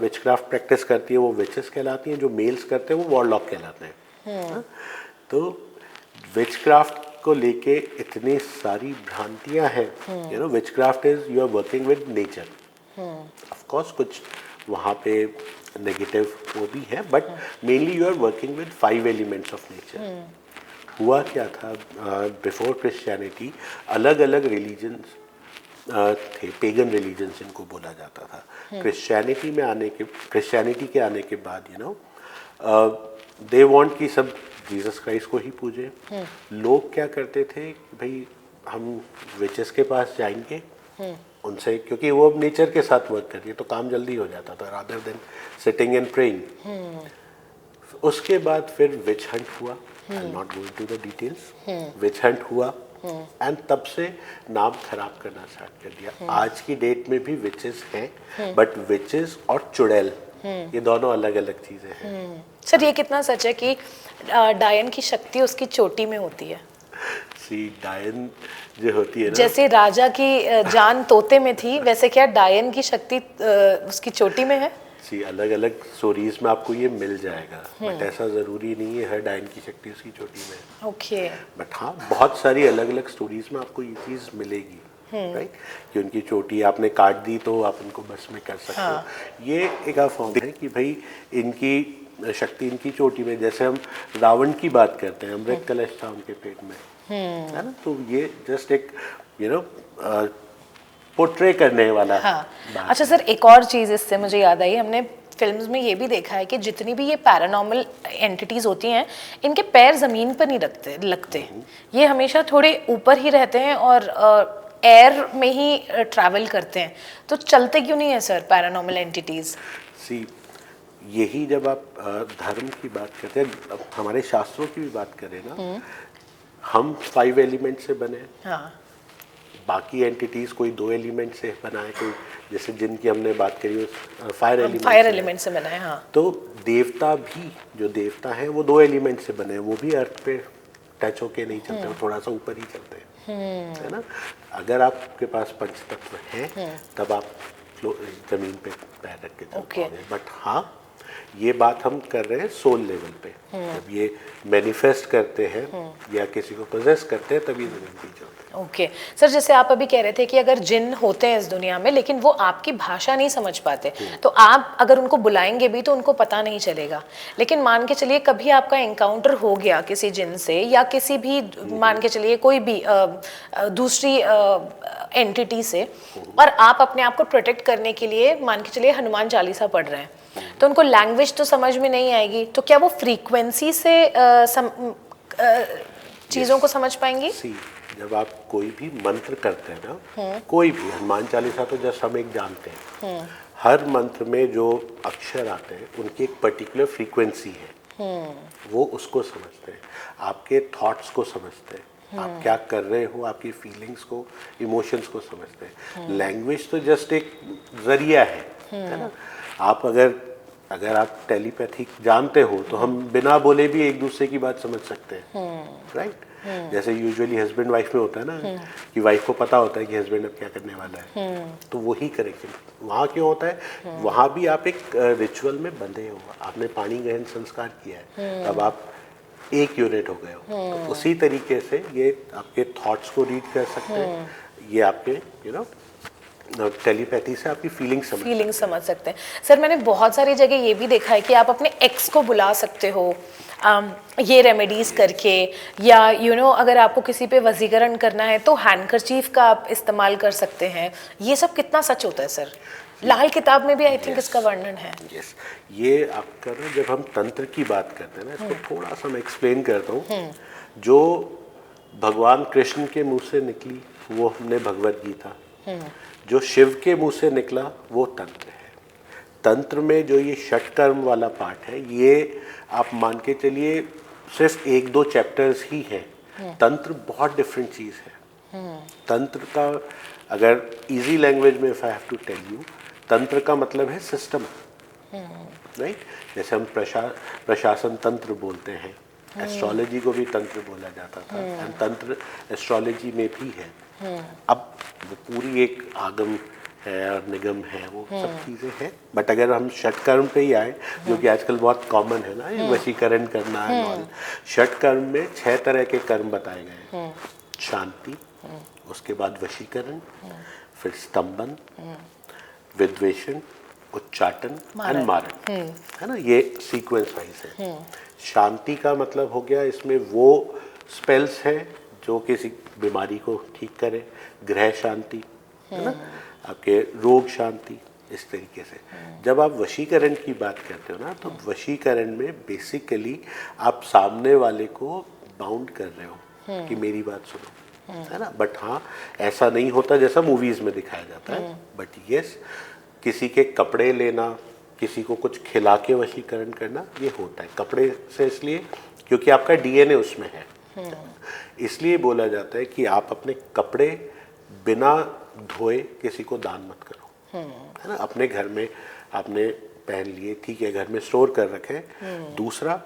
विचक्राफ्ट प्रैक्टिस करती है वो विचेस कहलाती हैं, जो मेल्स करते हैं वो वॉरलॉक कहलाते हैं। तो विचक्राफ्ट को लेके इतनी सारी भ्रांतियां हैं। Witchcraft is you are working with nature. Of course कुछ वहाँ पे नेगेटिव वो भी है, but mainly you are working with 5 elements of nature. हुआ क्या था, बिफोर क्रिश्चियनिटी अलग अलग रिलीजन्स थे, पेगन रिलीजन्स इनको बोला जाता था। क्रिश्चियनिटी के आने के बाद दे वांट कि सब जीसस क्राइस्ट को ही पूजे। लोग क्या करते थे कि भाई हम विचेस के पास जाएंगे उनसे, क्योंकि वो अब नेचर के साथ वर्क कर रही है तो काम जल्दी हो जाता था, rather than sitting and praying. उसके बाद फिर विच हंट हुआ, I am not going to the details. Witch hunt हुआ एंड तब से नाम खराब करना स्टार्ट कर दिया। आज की डेट में भी विचेस हैं, बट विचेस और चुड़ैल ये दोनों अलग अलग चीजें हैं। सर ये कितना सच है कि डायन की शक्ति उसकी चोटी में होती है? डायन जो होती है ना, जैसे राजा की जान तोते में थी, वैसे क्या डायन की शक्ति उसकी चोटी में है? अलग अलग स्टोरीज में आपको ये मिल जाएगा, बट ऐसा जरूरी नहीं है हर डायन की शक्ति उसकी चोटी में है। ओके। बट हाँ, बहुत सारी अलग अलग स्टोरीज में आपको ये चीज मिलेगी, राइट, कि उनकी चोटी आपने काट दी तो आप उनको बस में कर सकते हो। ये एक फॉर्म है कि भाई इनकी शक्ति इनकी चोटी में। जैसे हम रावण की बात करते हैं, अमृत कलश था उनके पेट में, है ना, तो ये जस्ट एक पोर्ट्रे करने वाला। हाँ। अच्छा सर, एक और चीज़ इससे मुझे याद आई, हमने फिल्म्स में ये भी देखा है कि जितनी भी ये पैरानॉर्मल एंटिटीज़ होती हैं, इनके पैर ज़मीन पर नहीं लगते। ये हमेशा थोड़े ऊपर ही रहते हैं और एयर में ही ट्रैवल करते हैं। तो चलते क्यों नहीं है सर पैरानॉर्मल एंटिटीज़? यही जब आप धर्म की बात करते हैं, हमारे शास्त्रों की भी बात करें ना, हम 5 एलिमेंट से बने। हाँ। बाकी एंटिटीज कोई 2 एलिमेंट से बनाए, कोई जैसे जिनकी हमने बात करी फायर एलिमेंट से बनाए। हाँ। तो देवता भी, जो देवता हैं वो 2 एलिमेंट से बने हैं, वो भी अर्थ पे टच होके नहीं चलते, वो थोड़ा सा ऊपर ही चलते हैं, है ना। अगर आपके पास पंचतत्व हैं तब आप जमीन पे पैर रख के चल पाओगे। बट हाँ, ये बात हम कर रहे हैं सोल लेवल पे। जब ये मैनिफेस्ट करते हैं या किसी को पोजेस करते हैं तब ये जमीन पे चलते हैं। ओके सर, जैसे आप अभी कह रहे थे कि अगर जिन होते हैं इस दुनिया में लेकिन वो आपकी भाषा नहीं समझ पाते, तो आप अगर उनको बुलाएंगे भी तो उनको पता नहीं चलेगा। लेकिन मान के चलिए कभी आपका एनकाउंटर हो गया किसी जिन से या किसी भी, मान के चलिए कोई भी दूसरी एंटिटी से, और आप अपने आप को प्रोटेक्ट करने के लिए मान के चलिए हनुमान चालीसा पढ़ रहे हैं, तो उनको लैंग्वेज तो समझ में नहीं आएगी, तो क्या वो फ्रीक्वेंसी से चीज़ों को समझ पाएंगी? जब आप कोई भी मंत्र करते हैं ना, कोई भी, हनुमान चालीसा तो जस्ट हम एक जानते हैं, हर मंत्र में जो अक्षर आते हैं उनकी एक पर्टिकुलर फ्रीक्वेंसी है, वो उसको समझते हैं, आपके थॉट्स को समझते हैं, आप क्या कर रहे हो, आपकी फीलिंग्स को, इमोशंस को समझते हैं। लैंग्वेज तो जस्ट एक जरिया है ना। आप अगर आप टेलीपैथी जानते हो तो हम बिना बोले भी एक दूसरे की बात समझ सकते हैं, राइट। जैसे यूजुअली हस्बैंड वाइफ में होता है ना, कि वाइफ को पता होता है कि हस्बैंड अब क्या करने वाला है, तो वही करेक्शन वहाँ क्यों होता है, वहाँ भी आप एक रिचुअल में बंधे हो, आपने पानी ग्रहण संस्कार किया है, तब आप एक यूनिट हो गए हो। तो उसी तरीके से ये आपके थॉट्स को रीड कर सकते हैं, ये आपके टेलीपैथी से आपकी फीलिंग समझ सकते हैं। सर मैंने बहुत सारी जगह ये भी देखा है कि आप अपने एक्स को बुला सकते हो ये रेमेडीज करके, या अगर आपको किसी पे वजीकरण करना है तो हैंडकरचीफ का आप इस्तेमाल कर सकते हैं। ये सब कितना सच होता है सर? लाल किताब में भी आई थिंक इसका वर्णन है। यस, ये आपका ना जब हम तंत्र की बात करते हैं ना, इसको थोड़ा सा मैं एक्सप्लेन करता हूँ। जो भगवान कृष्ण के मुंह से निकली वो हमने भगवत गीता, जो शिव के मुंह से निकला वो तंत्र है। तंत्र में जो ये षटकर्म वाला पार्ट है, ये आप मान के चलिए सिर्फ 1-2 चैप्टर्स ही हैं। तंत्र बहुत डिफरेंट चीज़ है। तंत्र का अगर इजी लैंग्वेज में if I have to tell you, tantra का मतलब है सिस्टम, राइट? जैसे हम प्रशासन तंत्र बोलते हैं, एस्ट्रोलॉजी को भी तंत्र बोला जाता था, एंड तंत्र एस्ट्रोलॉजी में भी है। अब वो पूरी एक आगम है और निगम है, वो सब चीज़ें हैं। बट अगर हम षटकर्म पे ही आए, जो कि आजकल बहुत कॉमन है ना, ये वशीकरण करना है, षटकर्म में 6 तरह के कर्म बताए गए हैं। शांति, उसके बाद वशीकरण, फिर स्तंभन, विद्वेषण, उच्चाटन एंड मारण, है ना? ये सीक्वेंस वाइज है। शांति का मतलब हो गया, इसमें वो स्पेल्स हैं जो किसी बीमारी को ठीक करे, ग्रह शांति, है ना, आपके रोग शांति, इस तरीके से। जब आप वशीकरण की बात करते हो ना, तो वशीकरण में बेसिकली आप सामने वाले को बाउंड कर रहे हो कि मेरी बात सुनो, है ना? बट हाँ, ऐसा नहीं होता जैसा मूवीज में दिखाया जाता है। बट यस, किसी के कपड़े लेना, किसी को कुछ खिला के वशीकरण करना, ये होता है। कपड़े से इसलिए क्योंकि आपका डीएनए उसमें है, इसलिए बोला जाता है कि आप अपने कपड़े बिना धोए किसी को दान मत करो, है ना? अपने घर में आपने पहन लिए, ठीक है, घर में स्टोर कर रखे। दूसरा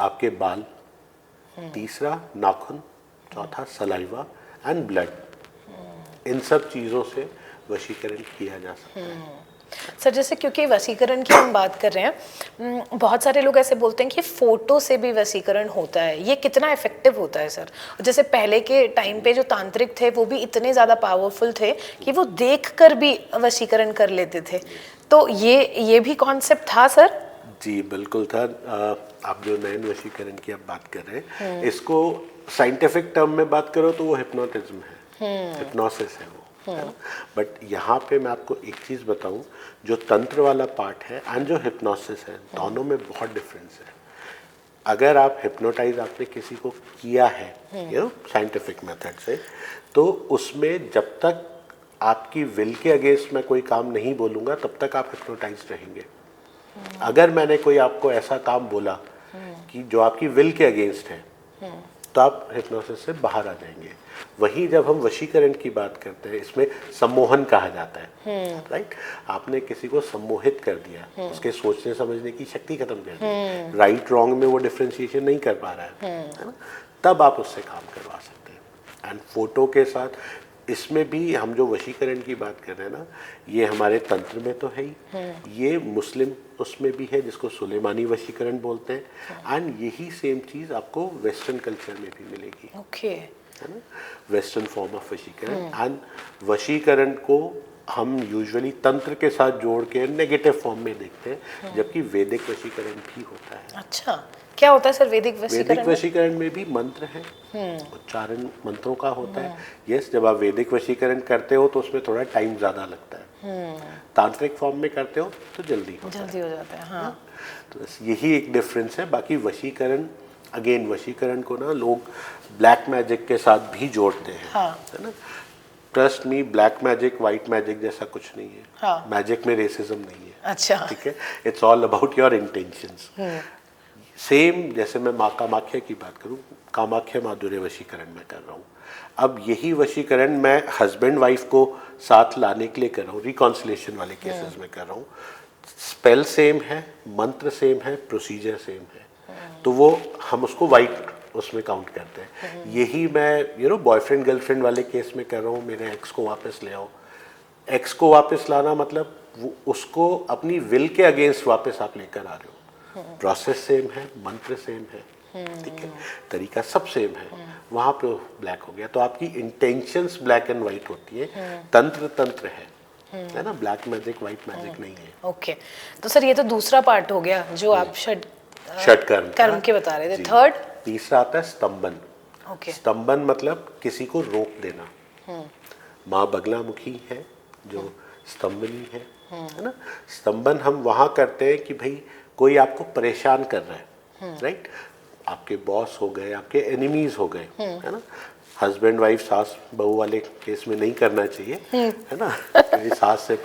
आपके बाल, तीसरा नाखून, चौथा सलाइवा एंड ब्लड। इन सब चीज़ों से वशीकरण किया जा सकता है। सर जैसे क्योंकि वशीकरण की हम बात कर रहे हैं, बहुत सारे लोग ऐसे बोलते हैं कि फोटो से भी वशीकरण होता है, ये कितना इफेक्टिव होता है सर? जैसे पहले के टाइम पे जो तांत्रिक थे वो भी इतने ज़्यादा पावरफुल थे कि वो देखकर भी वशीकरण कर लेते थे, तो ये भी कॉन्सेप्ट था सर? जी बिल्कुल था। आप जो नयन वशीकरण की आप बात कर रहे हैं, इसको साइंटिफिक टर्म में बात करो तो वो हिप्नोटिज्म है, हिप्नोसिस है वो। बट यहाँ पे मैं आपको एक चीज़ बताऊँ, जो तंत्र वाला पार्ट है एंड जो हिप्नोसिस है, दोनों में बहुत डिफरेंस है। अगर आप हिप्नोटाइज आपने किसी को किया है साइंटिफिक मेथड से, तो उसमें जब तक आपकी विल के अगेंस्ट मैं कोई काम नहीं बोलूँगा तब तक आप हिप्नोटाइज रहेंगे। अगर मैंने कोई आपको ऐसा काम बोला कि जो आपकी विल के अगेंस्ट है, तो आप हिप्नोसिस से बाहर आ जाएंगे। वहीं जब हम वशीकरण की बात करते हैं, इसमें सम्मोहन कहा जाता है, राइट? आपने किसी को सम्मोहित कर दिया, उसके सोचने समझने की शक्ति खत्म कर दी, राइट रॉन्ग में वो डिफ्रेंशिएशन नहीं कर पा रहा है ना? तब आप उससे काम करवा सकते हैं। एंड फोटो के साथ इसमें भी हम जो वशीकरण की बात कर रहे हैं ना, ये हमारे तंत्र में तो है ही, ये मुस्लिम उसमें भी है जिसको सुलेमानी वशीकरण बोलते हैं, एंड यही सेम चीज़ आपको वेस्टर्न कल्चर में भी मिलेगी। ओके, है ना, वेस्टर्न फॉर्म ऑफ वशीकरण। एंड वशीकरण को हम यूजुअली तंत्र के साथ जोड़ के नेगेटिव फॉर्म में देखते हैं, जबकि वैदिक वशीकरण भी होता है। अच्छा, क्या होता है सर वैदिक वशीकरण? वैदिक वशीकरण में भी मंत्र है, उच्चारण मंत्रों का होता है। यस, जब आप वैदिक वशीकरण करते हो तो उसमें थोड़ा टाइम ज़्यादा लगता है, तांत्रिक फॉर्म में करते हो तो जल्दी हो जाता है। हाँ, तो बस यही एक डिफरेंस है। बाकी वशीकरण, अगेन वशीकरण को ना लोग ब्लैक मैजिक के साथ भी जोड़ते हैं, है ना? Trust me, black magic white magic जैसा कुछ नहीं है। मैजिक में रेसिज्म नहीं है। अच्छा, ठीक है, it's all about your intentions. Same जैसे मैं माँ कामाख्या की बात करूँ, कामाख्या माधुर्य वशीकरण में कर रहा हूँ। अब यही वशीकरण मैं हस्बैंड वाइफ को साथ लाने के लिए कर रहा हूँ, रिकॉन्सिलेशन वाले केसेस में कर रहा हूँ। स्पेल सेम है, मंत्र सेम है, प्रोसीजर सेम है, तो वो हम उसको वाइट उसमें काउंट करते हैं। यही मैं बॉयफ्रेंड गर्लफ्रेंड वाले केस में कर रहा हूँ, मेरे एक्स को वापस ले आओ। एक्स को वापस लाना मतलब वो उसको अपनी विल के अगेंस्ट वापस आप लेकर आ रहे हो। प्रोसेस सेम है, मंत्र सेम है, ठीक है, तरीका सब सेम है, वहां पे ब्लैक हो गया। तो आपकी इंटेंशंस ब्लैक एंड व्हाइट होती है, तंत्र है ना, ब्लैक मैजिक व्हाइट मैजिक नहीं है। ओके, तो सर ये तो दूसरा पार्ट हो गया जो आप षटकर्म कर्म के बता रहे थे। जी। थर्ड? तीसरा आता है स्तंभन। ओके। स्तंभन मतलब किसी को रोक देना। माँ बगलामुखी है जो स्तंभनी है ना। स्तंभन हम वहाँ करते हैं कि भाई कोई आपको परेशान कर रहा है, राइट, आपके बॉस हो गए, आपके एनिमीज हो गए, है ना। हस्बैंड वाइफ सास बहू वाले केस में नहीं करना चाहिए, है ना, क्योंकि सास से